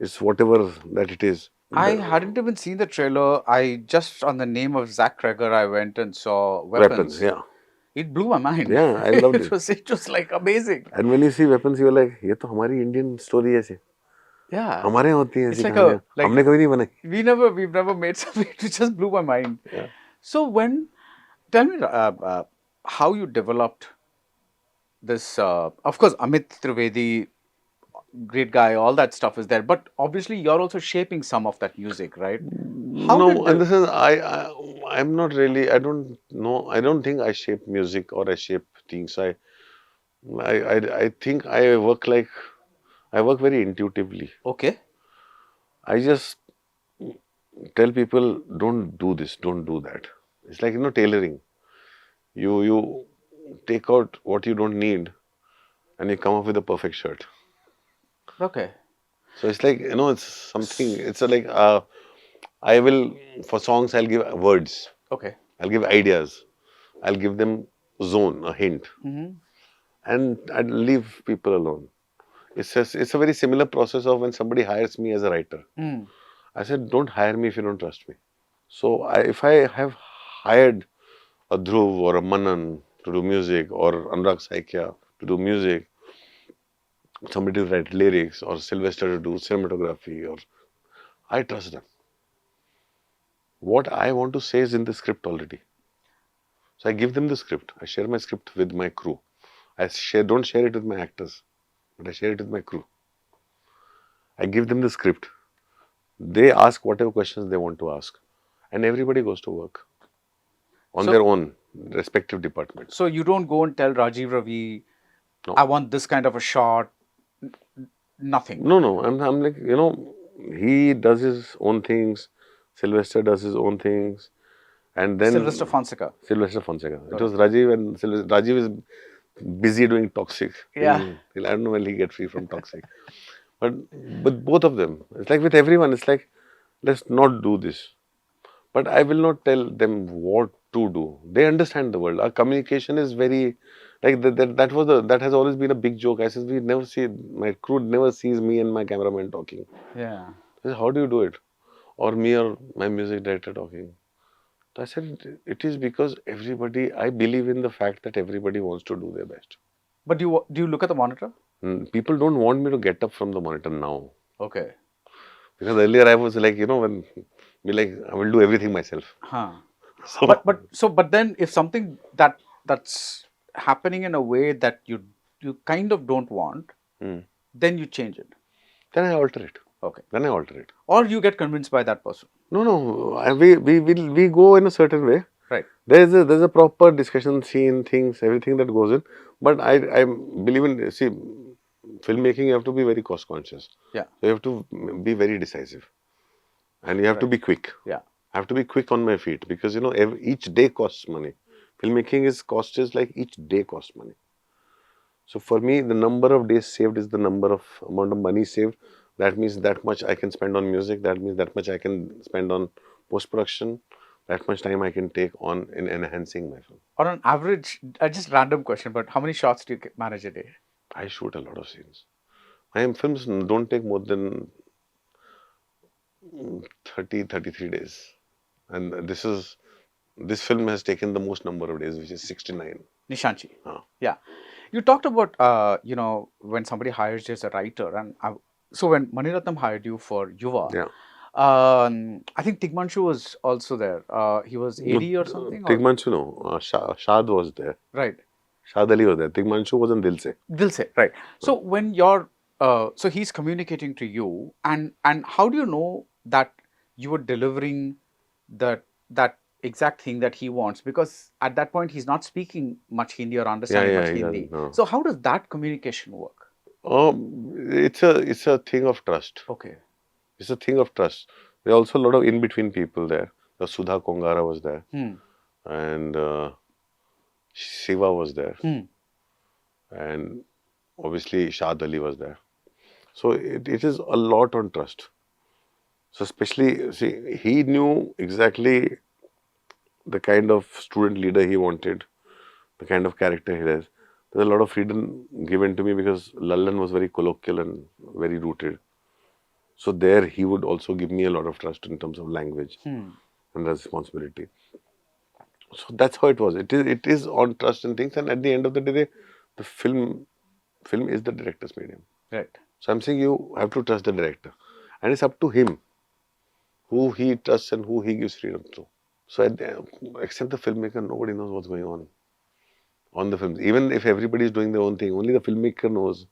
is whatever that it is. I hadn't even seen the trailer. I just, on the name of Zach Kreger, I went and saw Weapons, Weapons. yeah. It blew my mind. Yeah, I loved it. It was like amazing. And when you see Weapons, you're like, ये तो हमारी Indian story है ऐसे. Yeah. हमारे यहाँ होती हैं It's ऐसी like कहानियाँ. a, like, हमने कभी नहीं बनाई. we've never made something. It just blew my mind. Yeah. So tell me how you developed this. Of course, Amit Trivedi, great guy, all that stuff is there. But obviously, you're also shaping some of that music, right? How No, did and this is I'm not really. I don't know. I don't think I shape music or I shape things. I think I work very intuitively. Okay. I just tell people, don't do this, don't do that. It's like, tailoring. You take out what you don't need and you come up with a perfect shirt. Okay. So it's like, it's something, it's like, for songs, I'll give words, Okay. I'll give ideas, I'll give them zone, a hint, and I'll leave people alone. It's a very similar process of when somebody hires me as a writer. I said, don't hire me if you don't trust me. So if I have hired a Dhruv or a Manan to do music, or Anurag Kashyap to do music, somebody to write lyrics, or Sylvester to do cinematography, or I trust them. What I want to say is in the script already. So I give them the script. I share my script with my crew. Don't share it with my actors, but I share it with my crew. I give them the script. They ask whatever questions they want to ask, and everybody goes to work on their own respective departments. So you don't go and tell Rajiv Ravi, No. I want this kind of a shot. Nothing. No. I'm like, he does his own things. Sylvester does his own things. And then Sylvester Fonseca. It was Rajiv, and Rajiv is busy doing Toxic. Yeah. I don't know when he get free from Toxic. But both of them, it's like with everyone, it's like, let's not do this. But I will not tell them what to do. They understand the world. Our communication is very, like that has always been a big joke. I said, my crew never sees me and my cameraman talking. Yeah. I said, how do you do it? Or me or my music director talking. I said, it is because I believe in the fact that everybody wants to do their best. But do you look at the monitor? People don't want me to get up from the monitor now. Okay. Because earlier I was like, I will do everything myself. Huh. So, But then if something that's happening in a way that you kind of don't want, then you change it. then I alter it. Okay. Then I alter it. Or you get convinced by that person. No. We go in a certain way. Right. There's a proper discussion scene, things, everything that goes in. But I believe in, filmmaking, you have to be very cost conscious. Yeah. So you have to be very decisive. And you have to be quick. Yeah. I have to be quick on my feet because, each day costs money. Filmmaking cost is like each day costs money. So for me, the number of days saved is the amount of money saved. That means that much I can spend on music. That means that much I can spend on post-production. That much time I can take on in enhancing my film. On an average, just random question, but how many shots do you manage a day? I shoot a lot of scenes. My films don't take more than 33 days. And this film has taken the most number of days, which is 69. Nishanchi. Yeah. You talked about, when somebody hires you as a writer. And so when Maniratnam hired you for Yuva, Yeah. I think Tigmanshu was also there. He was AD or something? Tigmanshu, no. Shad was there. Right. Shad Ali was there. Tigmanshu was in Dil Se. Dil Se, right. So when you're, so he's communicating to you, and how do you know that you were delivering that exact thing that he wants? Because at that point he's not speaking much Hindi or understanding much Hindi. No. So how does that communication work? It's a thing of trust. Okay. It's a thing of trust. There are also a lot of in-between people there. The Sudha Kongara was there. And Shiva was there. And obviously Shad Ali was there. So it is a lot on trust. So especially, see, he knew exactly the kind of student leader he wanted, the kind of character he has. There's a lot of freedom given to me because Lallan was very colloquial and very rooted. So there he would also give me a lot of trust in terms of language and responsibility. So that's how it was. It is on trust and things. And at the end of the day, the film is the director's medium. Right. So I'm saying you have to trust the director, and it's up to him who he trusts and who he gives freedom to. So except the filmmaker, nobody knows what's going on the films. Even if everybody is doing their own thing, only the filmmaker knows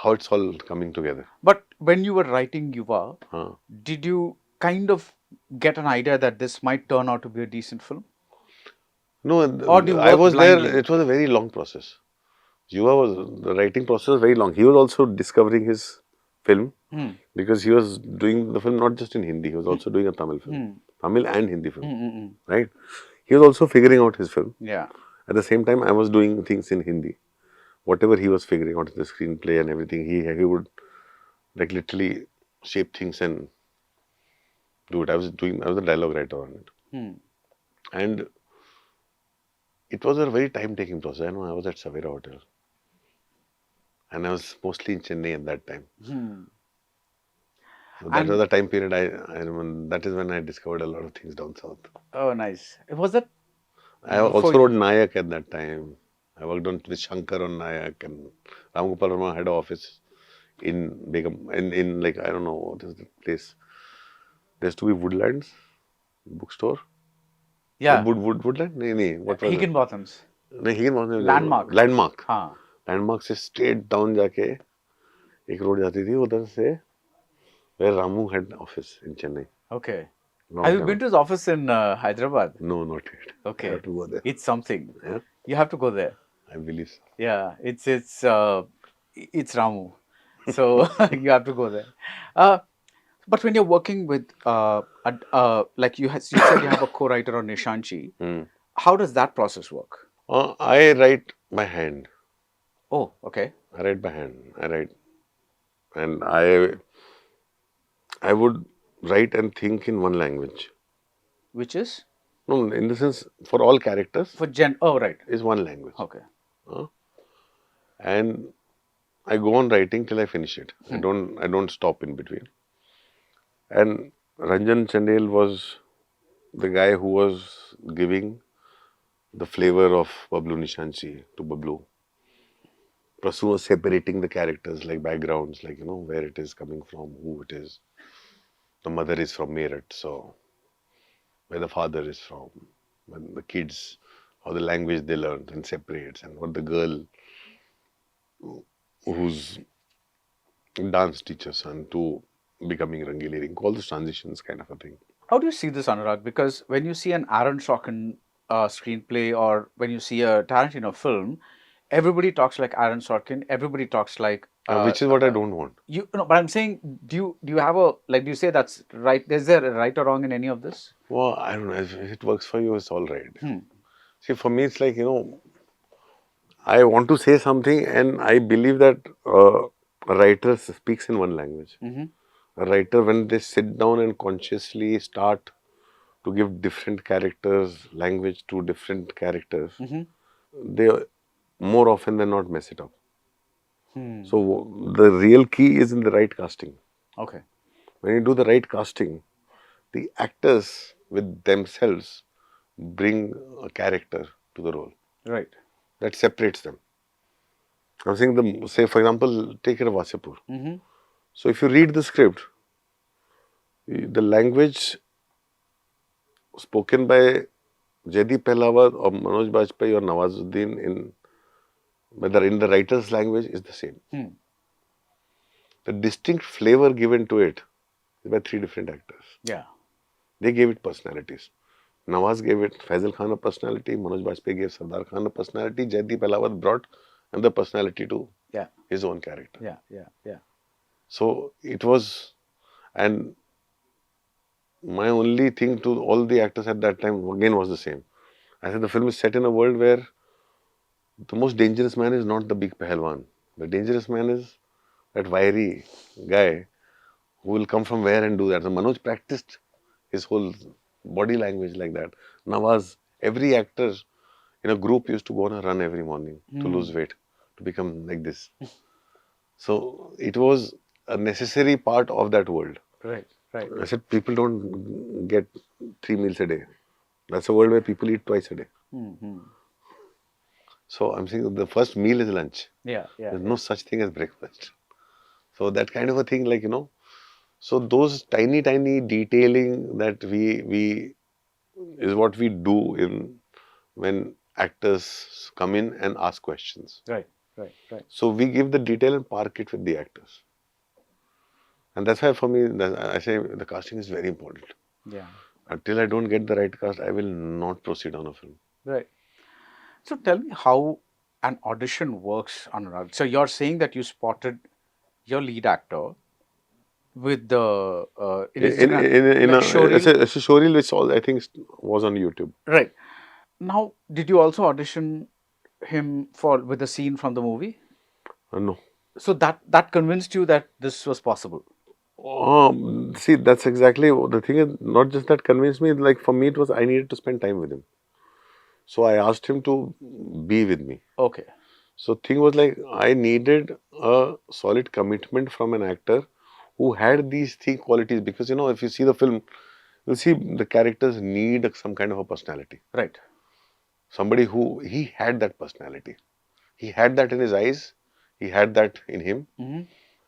how it's all coming together. But when you were writing Yuva, Huh. did you kind of get an idea that this might turn out to be a decent film? No, Or do you I work was there. blindly? It was a very long process. The writing process was very long. He was also discovering his film because he was doing the film not just in Hindi. He was also doing a Tamil film, Tamil and Hindi film, right? He was also figuring out his film. Yeah. At the same time, I was doing things in Hindi. Whatever he was figuring out the screenplay and everything, he would like literally shape things and do it. I was a dialogue writer on it, and it was a very time-taking process. I know I was at Savera Hotel, and I was mostly in Chennai at that time. So that And- was the time period I remember. That is when I discovered a lot of things down south. Oh, nice. Was that? I also wrote Nayak at that time. I worked on with Shankar on Nayak, and Ram Gopal Verma had an office in Begum, in like, I don't know what is the place. There used to be Woodlands bookstore. Yeah. Woodland? No, what was it? Higginbotham's. नहीं Higginbottom Landmark. Landmark हाँ. Landmark से straight down जाके एक road जाती थी उधर से where Ramu had office in Chennai. Okay. Long Have you time. been to his office in Hyderabad? No, not yet. Okay. I have to go there. It's something. Yeah, You have to go there. I believe so. Yeah, it's Ramu, so you have to go there. But when you're working with like you said you have a co-writer on Nishanchi, how does that process work? I write by hand. Oh, okay. I write by hand. I write, and I would write and think in one language. Which is No, in the sense for all characters for Gen. Oh, right. is one language. Okay. And I go on writing till I finish it. I don't stop in between. And Ranjan Chandel was the guy who was giving the flavor of Bablu Nishanchi to Bablu. Prasu was separating the characters like backgrounds, like where it is coming from, who it is. The mother is from Meerut, so where the father is from, when the kids, how the language they learned and separates, and what the girl who's dance teacher son to becoming Rangili Rink, all those transitions kind of a thing. How do you see this, Anurag? Because when you see an Aaron Sorkin screenplay or when you see a Tarantino film, everybody talks like Aaron Sorkin. Everybody talks like Which is what I don't want. But I'm saying, do you have a do you say that's right? Is there a right or wrong in any of this? Well, I don't know. If it works for you, it's all right. See, for me, it's like, I want to say something and I believe that a writer speaks in one language. A writer, when they sit down and consciously start to give different characters language to different characters, they more often than not mess it up. So the real key is in the right casting. Okay. When you do the right casting, the actors with themselves bring a character to the role. Right. That separates them. I'm saying, say for example, take Vasipur. So if you read the script, the language spoken by Jaideep Pehlawat or Manoj Bajpayee or Nawazuddin whether in the writer's language is the same. The distinct flavor given to it is by three different actors. Yeah. They gave it personalities. Nawaz gave it Faisal Khan a personality, Manoj Bajpayee gave Sardar Khan a personality, Jaideep Pehlawat brought another personality to his own character. Yeah. So it was, and my only thing to all the actors at that time again was the same. I said the film is set in a world where the most dangerous man is not the big pahalwan. The dangerous man is that wiry guy who will come from where and do that. So Manoj practiced his whole body language like that. Nawaz, every actor in a group used to go on a run every morning to lose weight, to become like this. So it was a necessary part of that world. Right. Right. I said people don't get 3 meals a day. That's a world where people eat twice a day. So I'm saying the first meal is lunch. Yeah. Yeah. There's no such thing as breakfast. So that kind of a thing, like, so those tiny detailing that we is what we do in when actors come in and ask questions. Right. Right. Right. So we give the detail and park it with the actors. And that's why for me, I say the casting is very important. Yeah. Until I don't get the right cast, I will not proceed on a film. Right. So tell me how an audition works, Anurag. So you're saying that you spotted your lead actor with the in Instagram, In like a, showreel. it's a showreel which I think was on YouTube. Right. Now, did you also audition him for with a scene from the movie? No. So that convinced you that this was possible. See, that's exactly the thing. Is not just that convinced me. Like for me, it was I needed to spend time with him. So I asked him to be with me. Okay. So thing was like I needed a solid commitment from an actor who had these three qualities, because if you see the film, you'll see the characters need some kind of a personality. Right. Somebody who he had that personality. He had that in his eyes. He had that in him.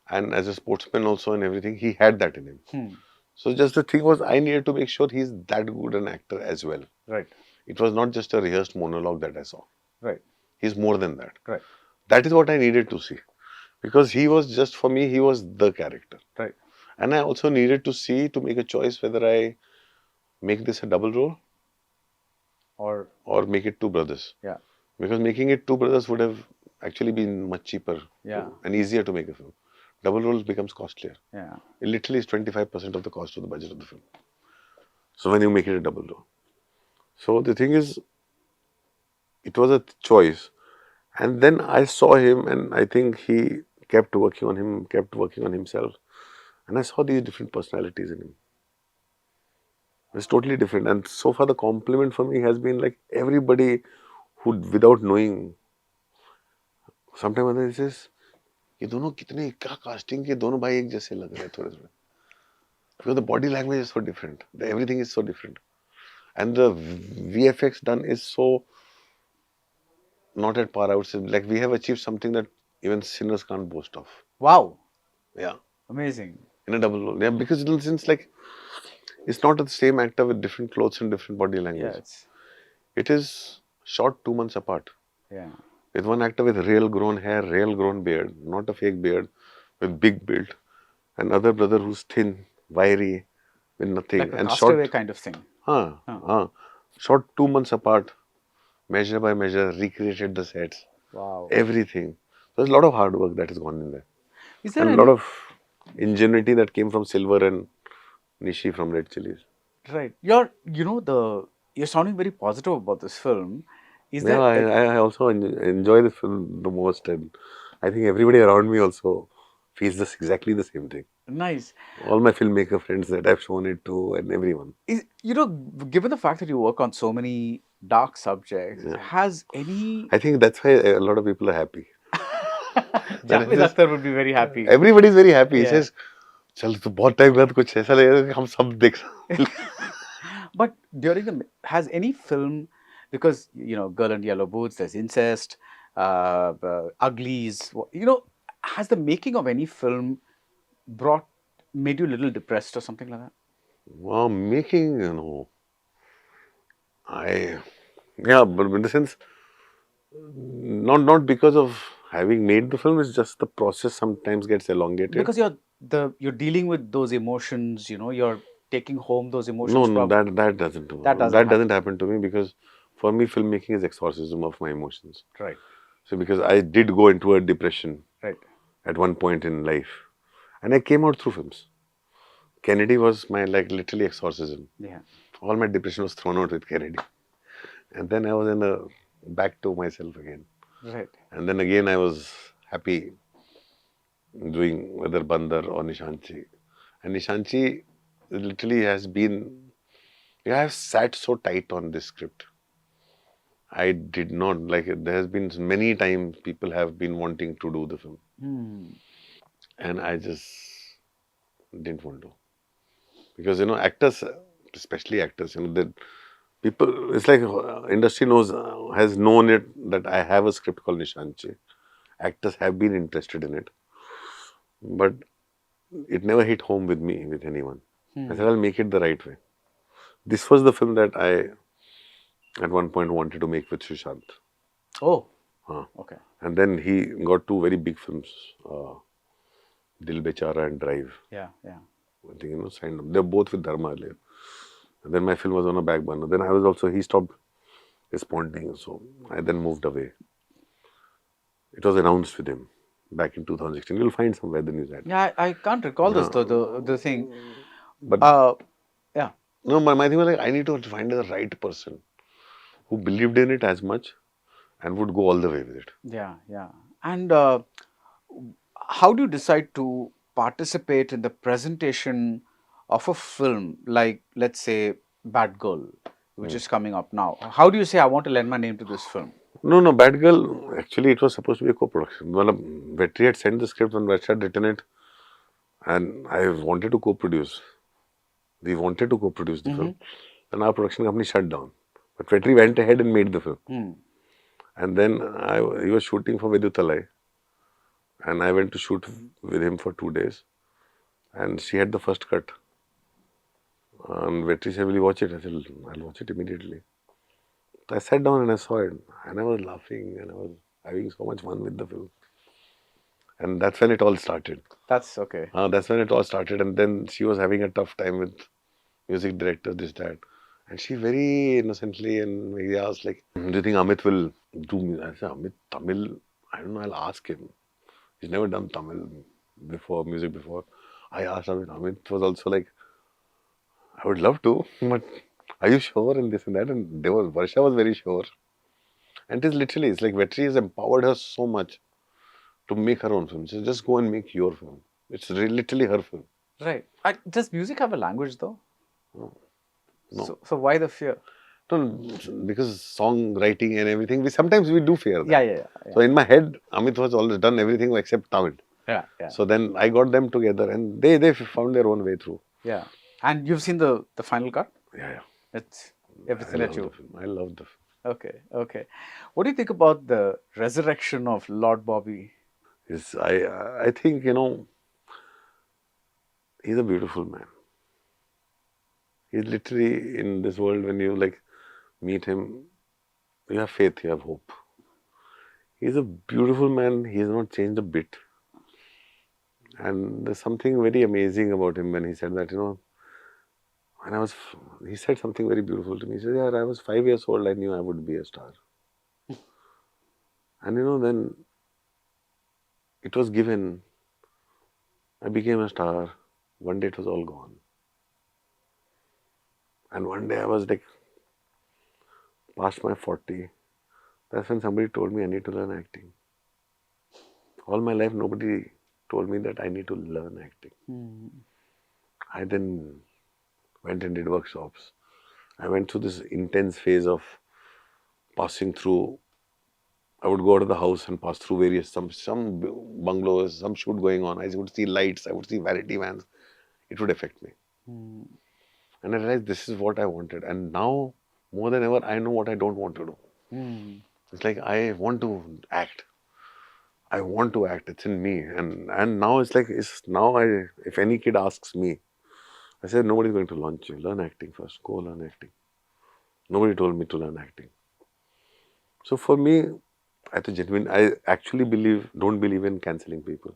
And as a sportsman also and everything, he had that in him. So just the thing was I needed to make sure he's that good an actor as well. Right. It was not just a rehearsed monologue that I saw. Right. He's more than that. Right. That is what I needed to see. Because he was just, for me, he was the character. Right. And I also needed to see, to make a choice whether I make this a double role or make it two brothers. Yeah. Because making it two brothers would have actually been much cheaper and easier to make a film. Double roles becomes costlier. Yeah. It literally is 25% of the cost of the budget of the film. So when you make it a double role. So the thing is, it was a choice. And then I saw him, and I think he kept working on himself. And I saw these different personalities in him. It's totally different. And so far the compliment for me has been like everybody who, without knowing, sometimes he says, ये दोनों कितने क्या casting के दोनों भाई एक जैसे लग रहे हैं थोड़े थोड़े. Because the body language is so different. Everything is so different. And the VFX done is so not at par, I would say. Like we have achieved something that even sinners can't boast of. Wow. Yeah. Amazing. In a double role. Yeah, because since like it's not the same actor with different clothes and different body language. Yeah. It is shot 2 months apart. Yeah. With one actor with real grown hair, real grown beard, not a fake beard, with big build. Another brother who's thin, wiry, with nothing. Like a and castaway shot, kind of thing. shot 2 months apart, measure by measure, recreated the sets. Wow. Everything. There's a lot of hard work that has gone in there. Is there And a lot of ingenuity that came from Silver and Nishi from Red Chilies. Right. You're sounding very positive about this film. Is there I also enjoy this film the most, and I think everybody around me also feels exactly the same thing. nice? All my filmmaker friends that I've shown it to, and everyone. Given the fact that you work on so many dark subjects, has any I think that's why a lot of people are happy. Javed Akhtar would be very happy. Everybody is very happy. He Yeah. says, "चल तो बहुत time बाद कुछ ऐसा लगेगा कि हम सब देख सकते." But has any film, because Girl in Yellow Boots, there's incest, uglies, has the making of any film made you a little depressed or something like that? Wow, making, but in the sense, not because of having made the film, it's just the process sometimes gets elongated. Because you're dealing with those emotions, you're taking home those emotions. No, from, that doesn't do. That doesn't happen to me, because for me, filmmaking is exorcism of my emotions. Right. So because I did go into a depression Right. at one point in life, and I came out through films. Kennedy was my literally exorcism. Yeah. All my depression was thrown out with Kennedy, and then I was back to myself again. Right. And then again, I was happy doing whether Bandar or Nishanchi. And Nishanchi literally has been, I have sat so tight on this script. I did not, like, there has been many times people have been wanting to do the film. And I just didn't want to. Because, actors, especially actors, that people, it's like industry knows, has known it that I have a script called Nishanchi. Actors have been interested in it. But it never hit home with me, with anyone. I said, I'll make it the right way. This was the film that I, at one point, wanted to make with Sushant. Oh. Huh. Okay. And then he got two very big films, Dil Bechara and Drive. Yeah. Yeah. I think, signed up. They're both with Dharma earlier. And then my film was on a back burner. Then I was also, he stopped responding. So I then moved away. It was announced with him back in 2016. You'll find somewhere the news ad. Yeah, I can't recall this though, the thing. But Yeah. no, my thing was like, I need to find the right person who believed in it as much and would go all the way with it. Yeah, yeah. And how do you decide to participate in the presentation of a film like, let's say, Bad Girl, which is coming up now? How do you say, I want to lend my name to this film? No, Bad Girl, actually it was supposed to be a co-production. Well, Vetri had sent the script when Vash had written it and I wanted to co-produce. We wanted to co-produce the film. And our production company shut down. But Vetri went ahead and made the film. And then he was shooting for Vidyutalai. And I went to shoot with him for 2 days. And she had the first cut. And Vetri said, will you watch it? I said, I'll watch it immediately. So I sat down and I saw it. And I was laughing and I was having so much fun with the film. And that's when it all started. That's okay. That's when it all started. And then she was having a tough time with music director, this, that. And she very innocently and maybe asked, like, do you think Amit will do music? I said, Amit, Tamil, I don't know, I'll ask him. He's never done Tamil before, music before. I asked Amit. Amit was also like, I would love to, but are you sure in this and that? And Varsha was very sure. And it is literally, it's like Vetri has empowered her so much to make her own film. So just go and make your film. It's literally her film. Right. Does music have a language though? No. So why the fear? No, because songwriting and everything, sometimes we do fear that. Yeah. So in my head, Amit was always done everything except Tamil. Yeah. So then I got them together and they found their own way through. Yeah. And you've seen the final cut? Yeah. It's everything that you... I love the film. Okay. What do you think about the resurrection of Lord Bobby? I think, he's a beautiful man. He's literally in this world, when you meet him, you have faith, you have hope. He's a beautiful man. He has not changed a bit. And there's something very amazing about him when he said that, he said something very beautiful to me. He said, yeah, I was 5 years old, I knew I would be a star. And then it was given. I became a star. One day it was all gone. And one day I was past my 40. That's when somebody told me I need to learn acting. All my life, nobody told me that I need to learn acting. I then went and did workshops. I went through this intense phase of passing through. I would go out of the house and pass through various, some bungalows, some shoot going on. I would see lights, I would see vanity vans. It would affect me. And I realized this is what I wanted. And now, more than ever, I know what I don't want to do. It's like, I want to act. I want to act. It's in me. And now it's like, if any kid asks me, I said, nobody's going to launch you. Learn acting first. Go learn acting. Nobody told me to learn acting. So for me, I actually don't believe in cancelling people.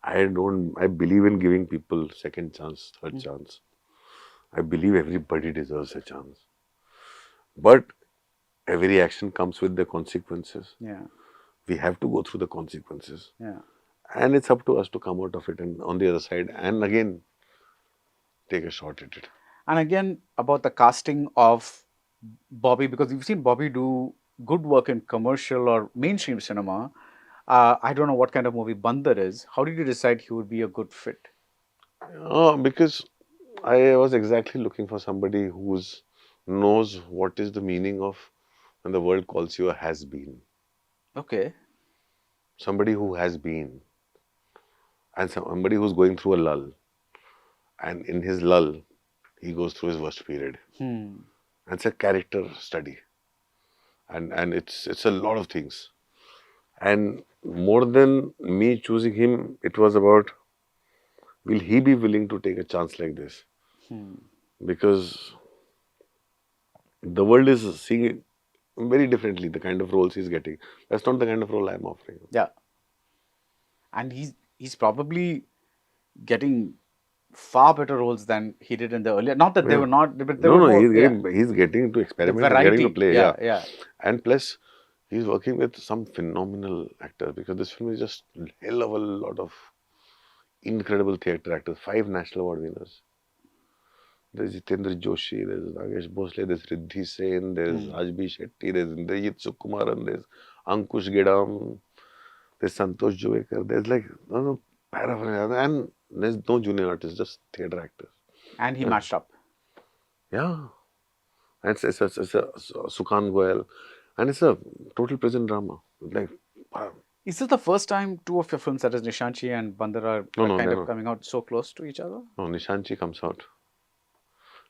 I believe in giving people second chance, third chance. I believe everybody deserves a chance. But every action comes with the consequences. Yeah. We have to go through the consequences. Yeah. And it's up to us to come out of it and on the other side and again take a shot at it. And again, about the casting of Bobby, because you've seen Bobby do good work in commercial or mainstream cinema. I don't know what kind of movie Bandar is. How did you decide he would be a good fit? Because I was exactly looking for somebody who's knows what is the meaning of when the world calls you a has been. Okay. Somebody who has been, and somebody who's going through a lull. And in his lull, he goes through his worst period. Hmm. And it's a character study. And it's a lot of things. And more than me choosing him, it was about, will he be willing to take a chance like this? Because the world is seeing it very differently, the kind of roles he's getting. That's not the kind of role I'm offering. Yeah. And he's probably getting far better roles than he did in the earlier. Not that they Yeah. were not, but they No, were no, more. he's getting to The experiment and getting to variety. play. Yeah, yeah. And plus, he's working with some phenomenal actors because this film is just hell of a lot of incredible theatre actors. 5 national award winners. There's Jitendra Joshi, there's Nagesh Bhosle, there's Riddhi Sen, there's Ajbi Shetty, there's Indrajit Sukumaran, there's Ankush Gedam, there's Santosh Juvekar, there's like, no, paraphernalia, and there's no junior artists, just theatre actors. And he matched up. Yeah. And it's a Sukhan Goyal, and it's a total prison drama. Like, wow. Is this the first time two of your films, that is Nishanchi and Bandar, are No, kind they're of not. coming out so close to each other? No, Nishanchi comes out.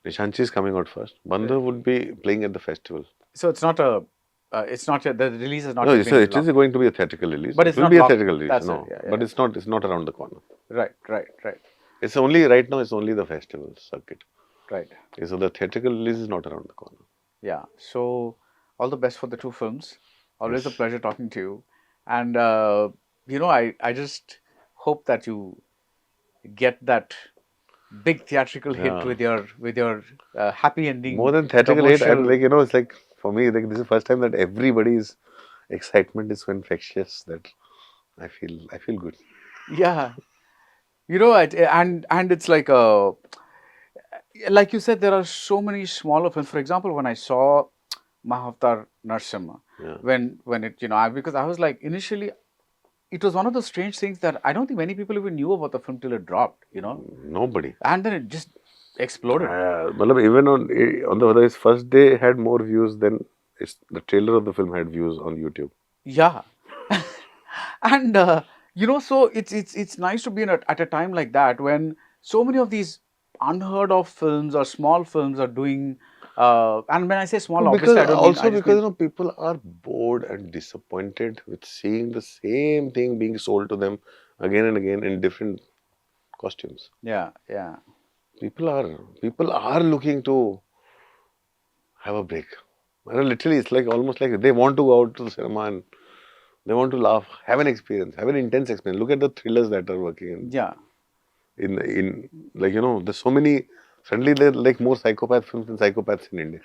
Nishanchi is coming out first. Bandar would be playing at the festival. So it's not a, it's not yet, the release has not No, yet been it is going to be a theatrical release. But it it's will not be a locked. theatrical release. That's No, it, yeah, but yeah. it's not around the corner. Right. It's only right now. It's only the festival circuit. Right. So the theatrical release is not around the corner. Yeah. So all the best for the two films. Always a pleasure talking to you. And, I just hope that you get that big theatrical hit with your happy ending. More than theatrical hit, and commercial. it's like for me, like this is the first time that everybody's excitement is so infectious that I feel good. Yeah. And it's like like you said, there are so many smaller films. For example, when I saw Mahavatar Narsimha, when it, because I was like, initially, it was one of those strange things that I don't think many people even knew about the film till it dropped, Nobody. and then it just exploded. Even on the other first day had more views than the trailer of the film had views on YouTube. Yeah. And so it's nice to be at a time like that when so many of these unheard of films or small films are doing. And when I say small, obviously I don't mean. I just Because mean, people are bored and disappointed with seeing the same thing being sold to them again and again in different costumes. yeah. People are looking to have a break. Literally, it's like almost like they want to go out to the cinema and they want to laugh, have an experience, have an intense experience. Look at the thrillers that are working in. Yeah. In like there's so many. Suddenly, there are like more psychopath films than psychopaths in India.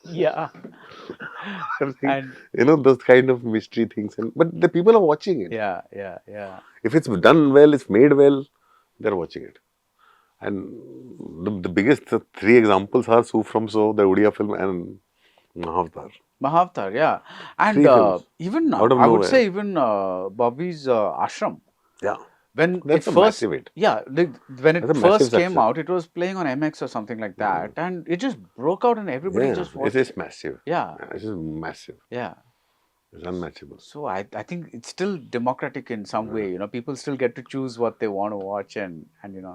Yeah. I'm saying, And those kind of mystery things, but the people are watching it. yeah. If it's done well, it's made well, they're watching it. And the biggest 3 examples are So From So, the Odia film, and Mahavatar. Mahavatar, yeah. And 3 films. even Out of I would nowhere. say even Bobby's Ashram. Yeah. When That's it a first, massive hit. yeah, when it That's a massive first came success. out, it was playing on MX or something like that, and it just broke out, and everybody just watched. It is massive. Yeah. It is massive. Yeah. It's unmatchable. So I think it's still democratic in some way. People still get to choose what they want to watch, and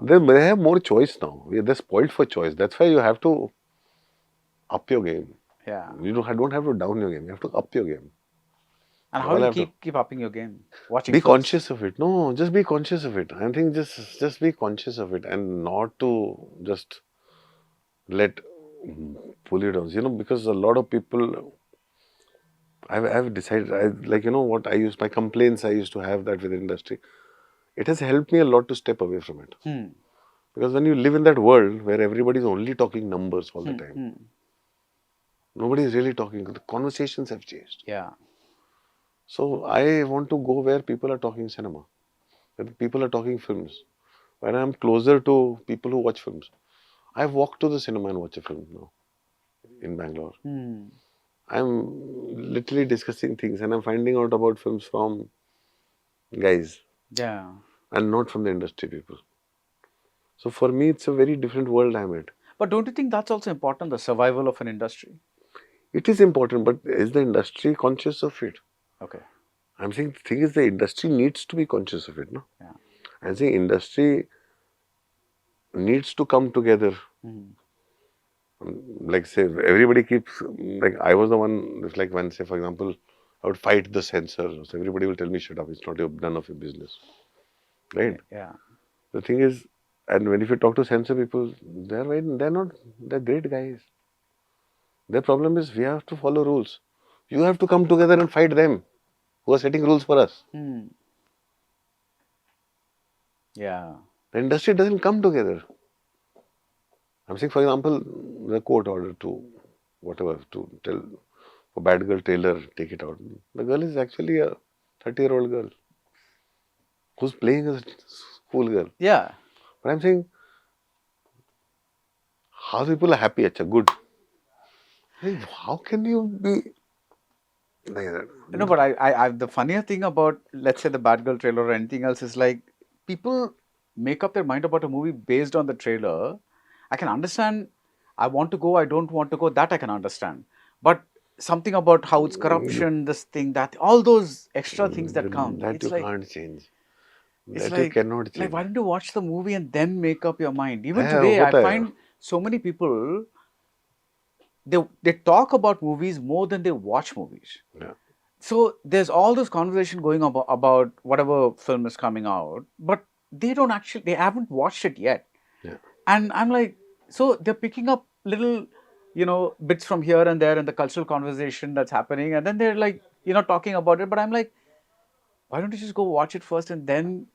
They have more choice now. They're spoiled for choice. That's why you have to up your game. yeah. You don't have to down your game. You have to up your game. And how All do I you have keep upping your game? Watching. Be films? conscious of it. No, just be conscious of it. I think just be conscious of it and not to just let pull you down. Because a lot of people, I've decided, what I use, my complaints I used to have that with the industry. It has helped me a lot to step away from it. Because when you live in that world where everybody's only talking numbers all the time, nobody is really talking. The conversations have changed. Yeah. So I want to go where people are talking cinema, where people are talking films, where I'm closer to people who watch films. I walk to the cinema and watch a film now in Bangalore. I'm literally discussing things and I'm finding out about films from guys Yeah. and not from the industry people. So for me, it's a very different world I'm at. But don't you think that's also important, the survival of an industry? It is important, but is the industry conscious of it? Okay. I'm saying the thing is the industry needs to be conscious of it, no? Yeah. I'm saying industry needs to come together. Like say everybody keeps, like I was the one, it's like when say for example, I would fight the censor. So everybody will tell me shut up, it's not none of your business. Right? Yeah. The thing is, and when if you talk to censor people, they're great guys. Their problem is we have to follow rules. You have to come together and fight them who are setting rules for us. Yeah. The industry doesn't come together. I'm saying, for example, the court order to whatever, to tell for bad girl Taylor, take it out. The girl is actually a 30-year-old girl who's playing as a school girl. Yeah. But I'm saying, how people are happy, acha, good. Hey, how can you be like that? No, but I the funnier thing about, let's say, the Bad Girl trailer or anything else is like, people make up their mind about a movie based on the trailer. I can understand, I want to go, I don't want to go, that I can understand. But something about how it's corruption, this thing, that, all those extra things that come. That it's you like, can't change. it's That like, you cannot change. like, why don't you watch the movie and then make up your mind? Even Yeah, today, I hota hai. find so many people, they talk about movies more than they watch movies. Yeah. So there's all this conversation going about whatever film is coming out, but they haven't watched it yet. Yeah. And I'm like, so they're picking up little, bits from here and there in the cultural conversation that's happening, and then they're like, talking about it. But I'm like, why don't you just go watch it first and then,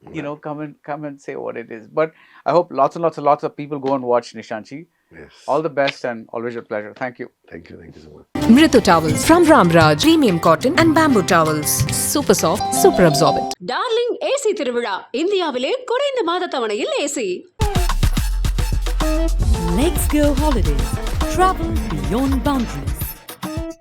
come and say what it is. But I hope lots and lots of people go and watch Nishanchi. Yes. All the best and always a pleasure. Thank you. Thank you so much. Mritu towels from Ramraj, premium cotton and bamboo towels. Super soft, super absorbent. Darling AC திருவிழா இந்தியாவிலே குறைந்த மாத தவணையில் AC. Let's go holidays. Travel beyond boundaries.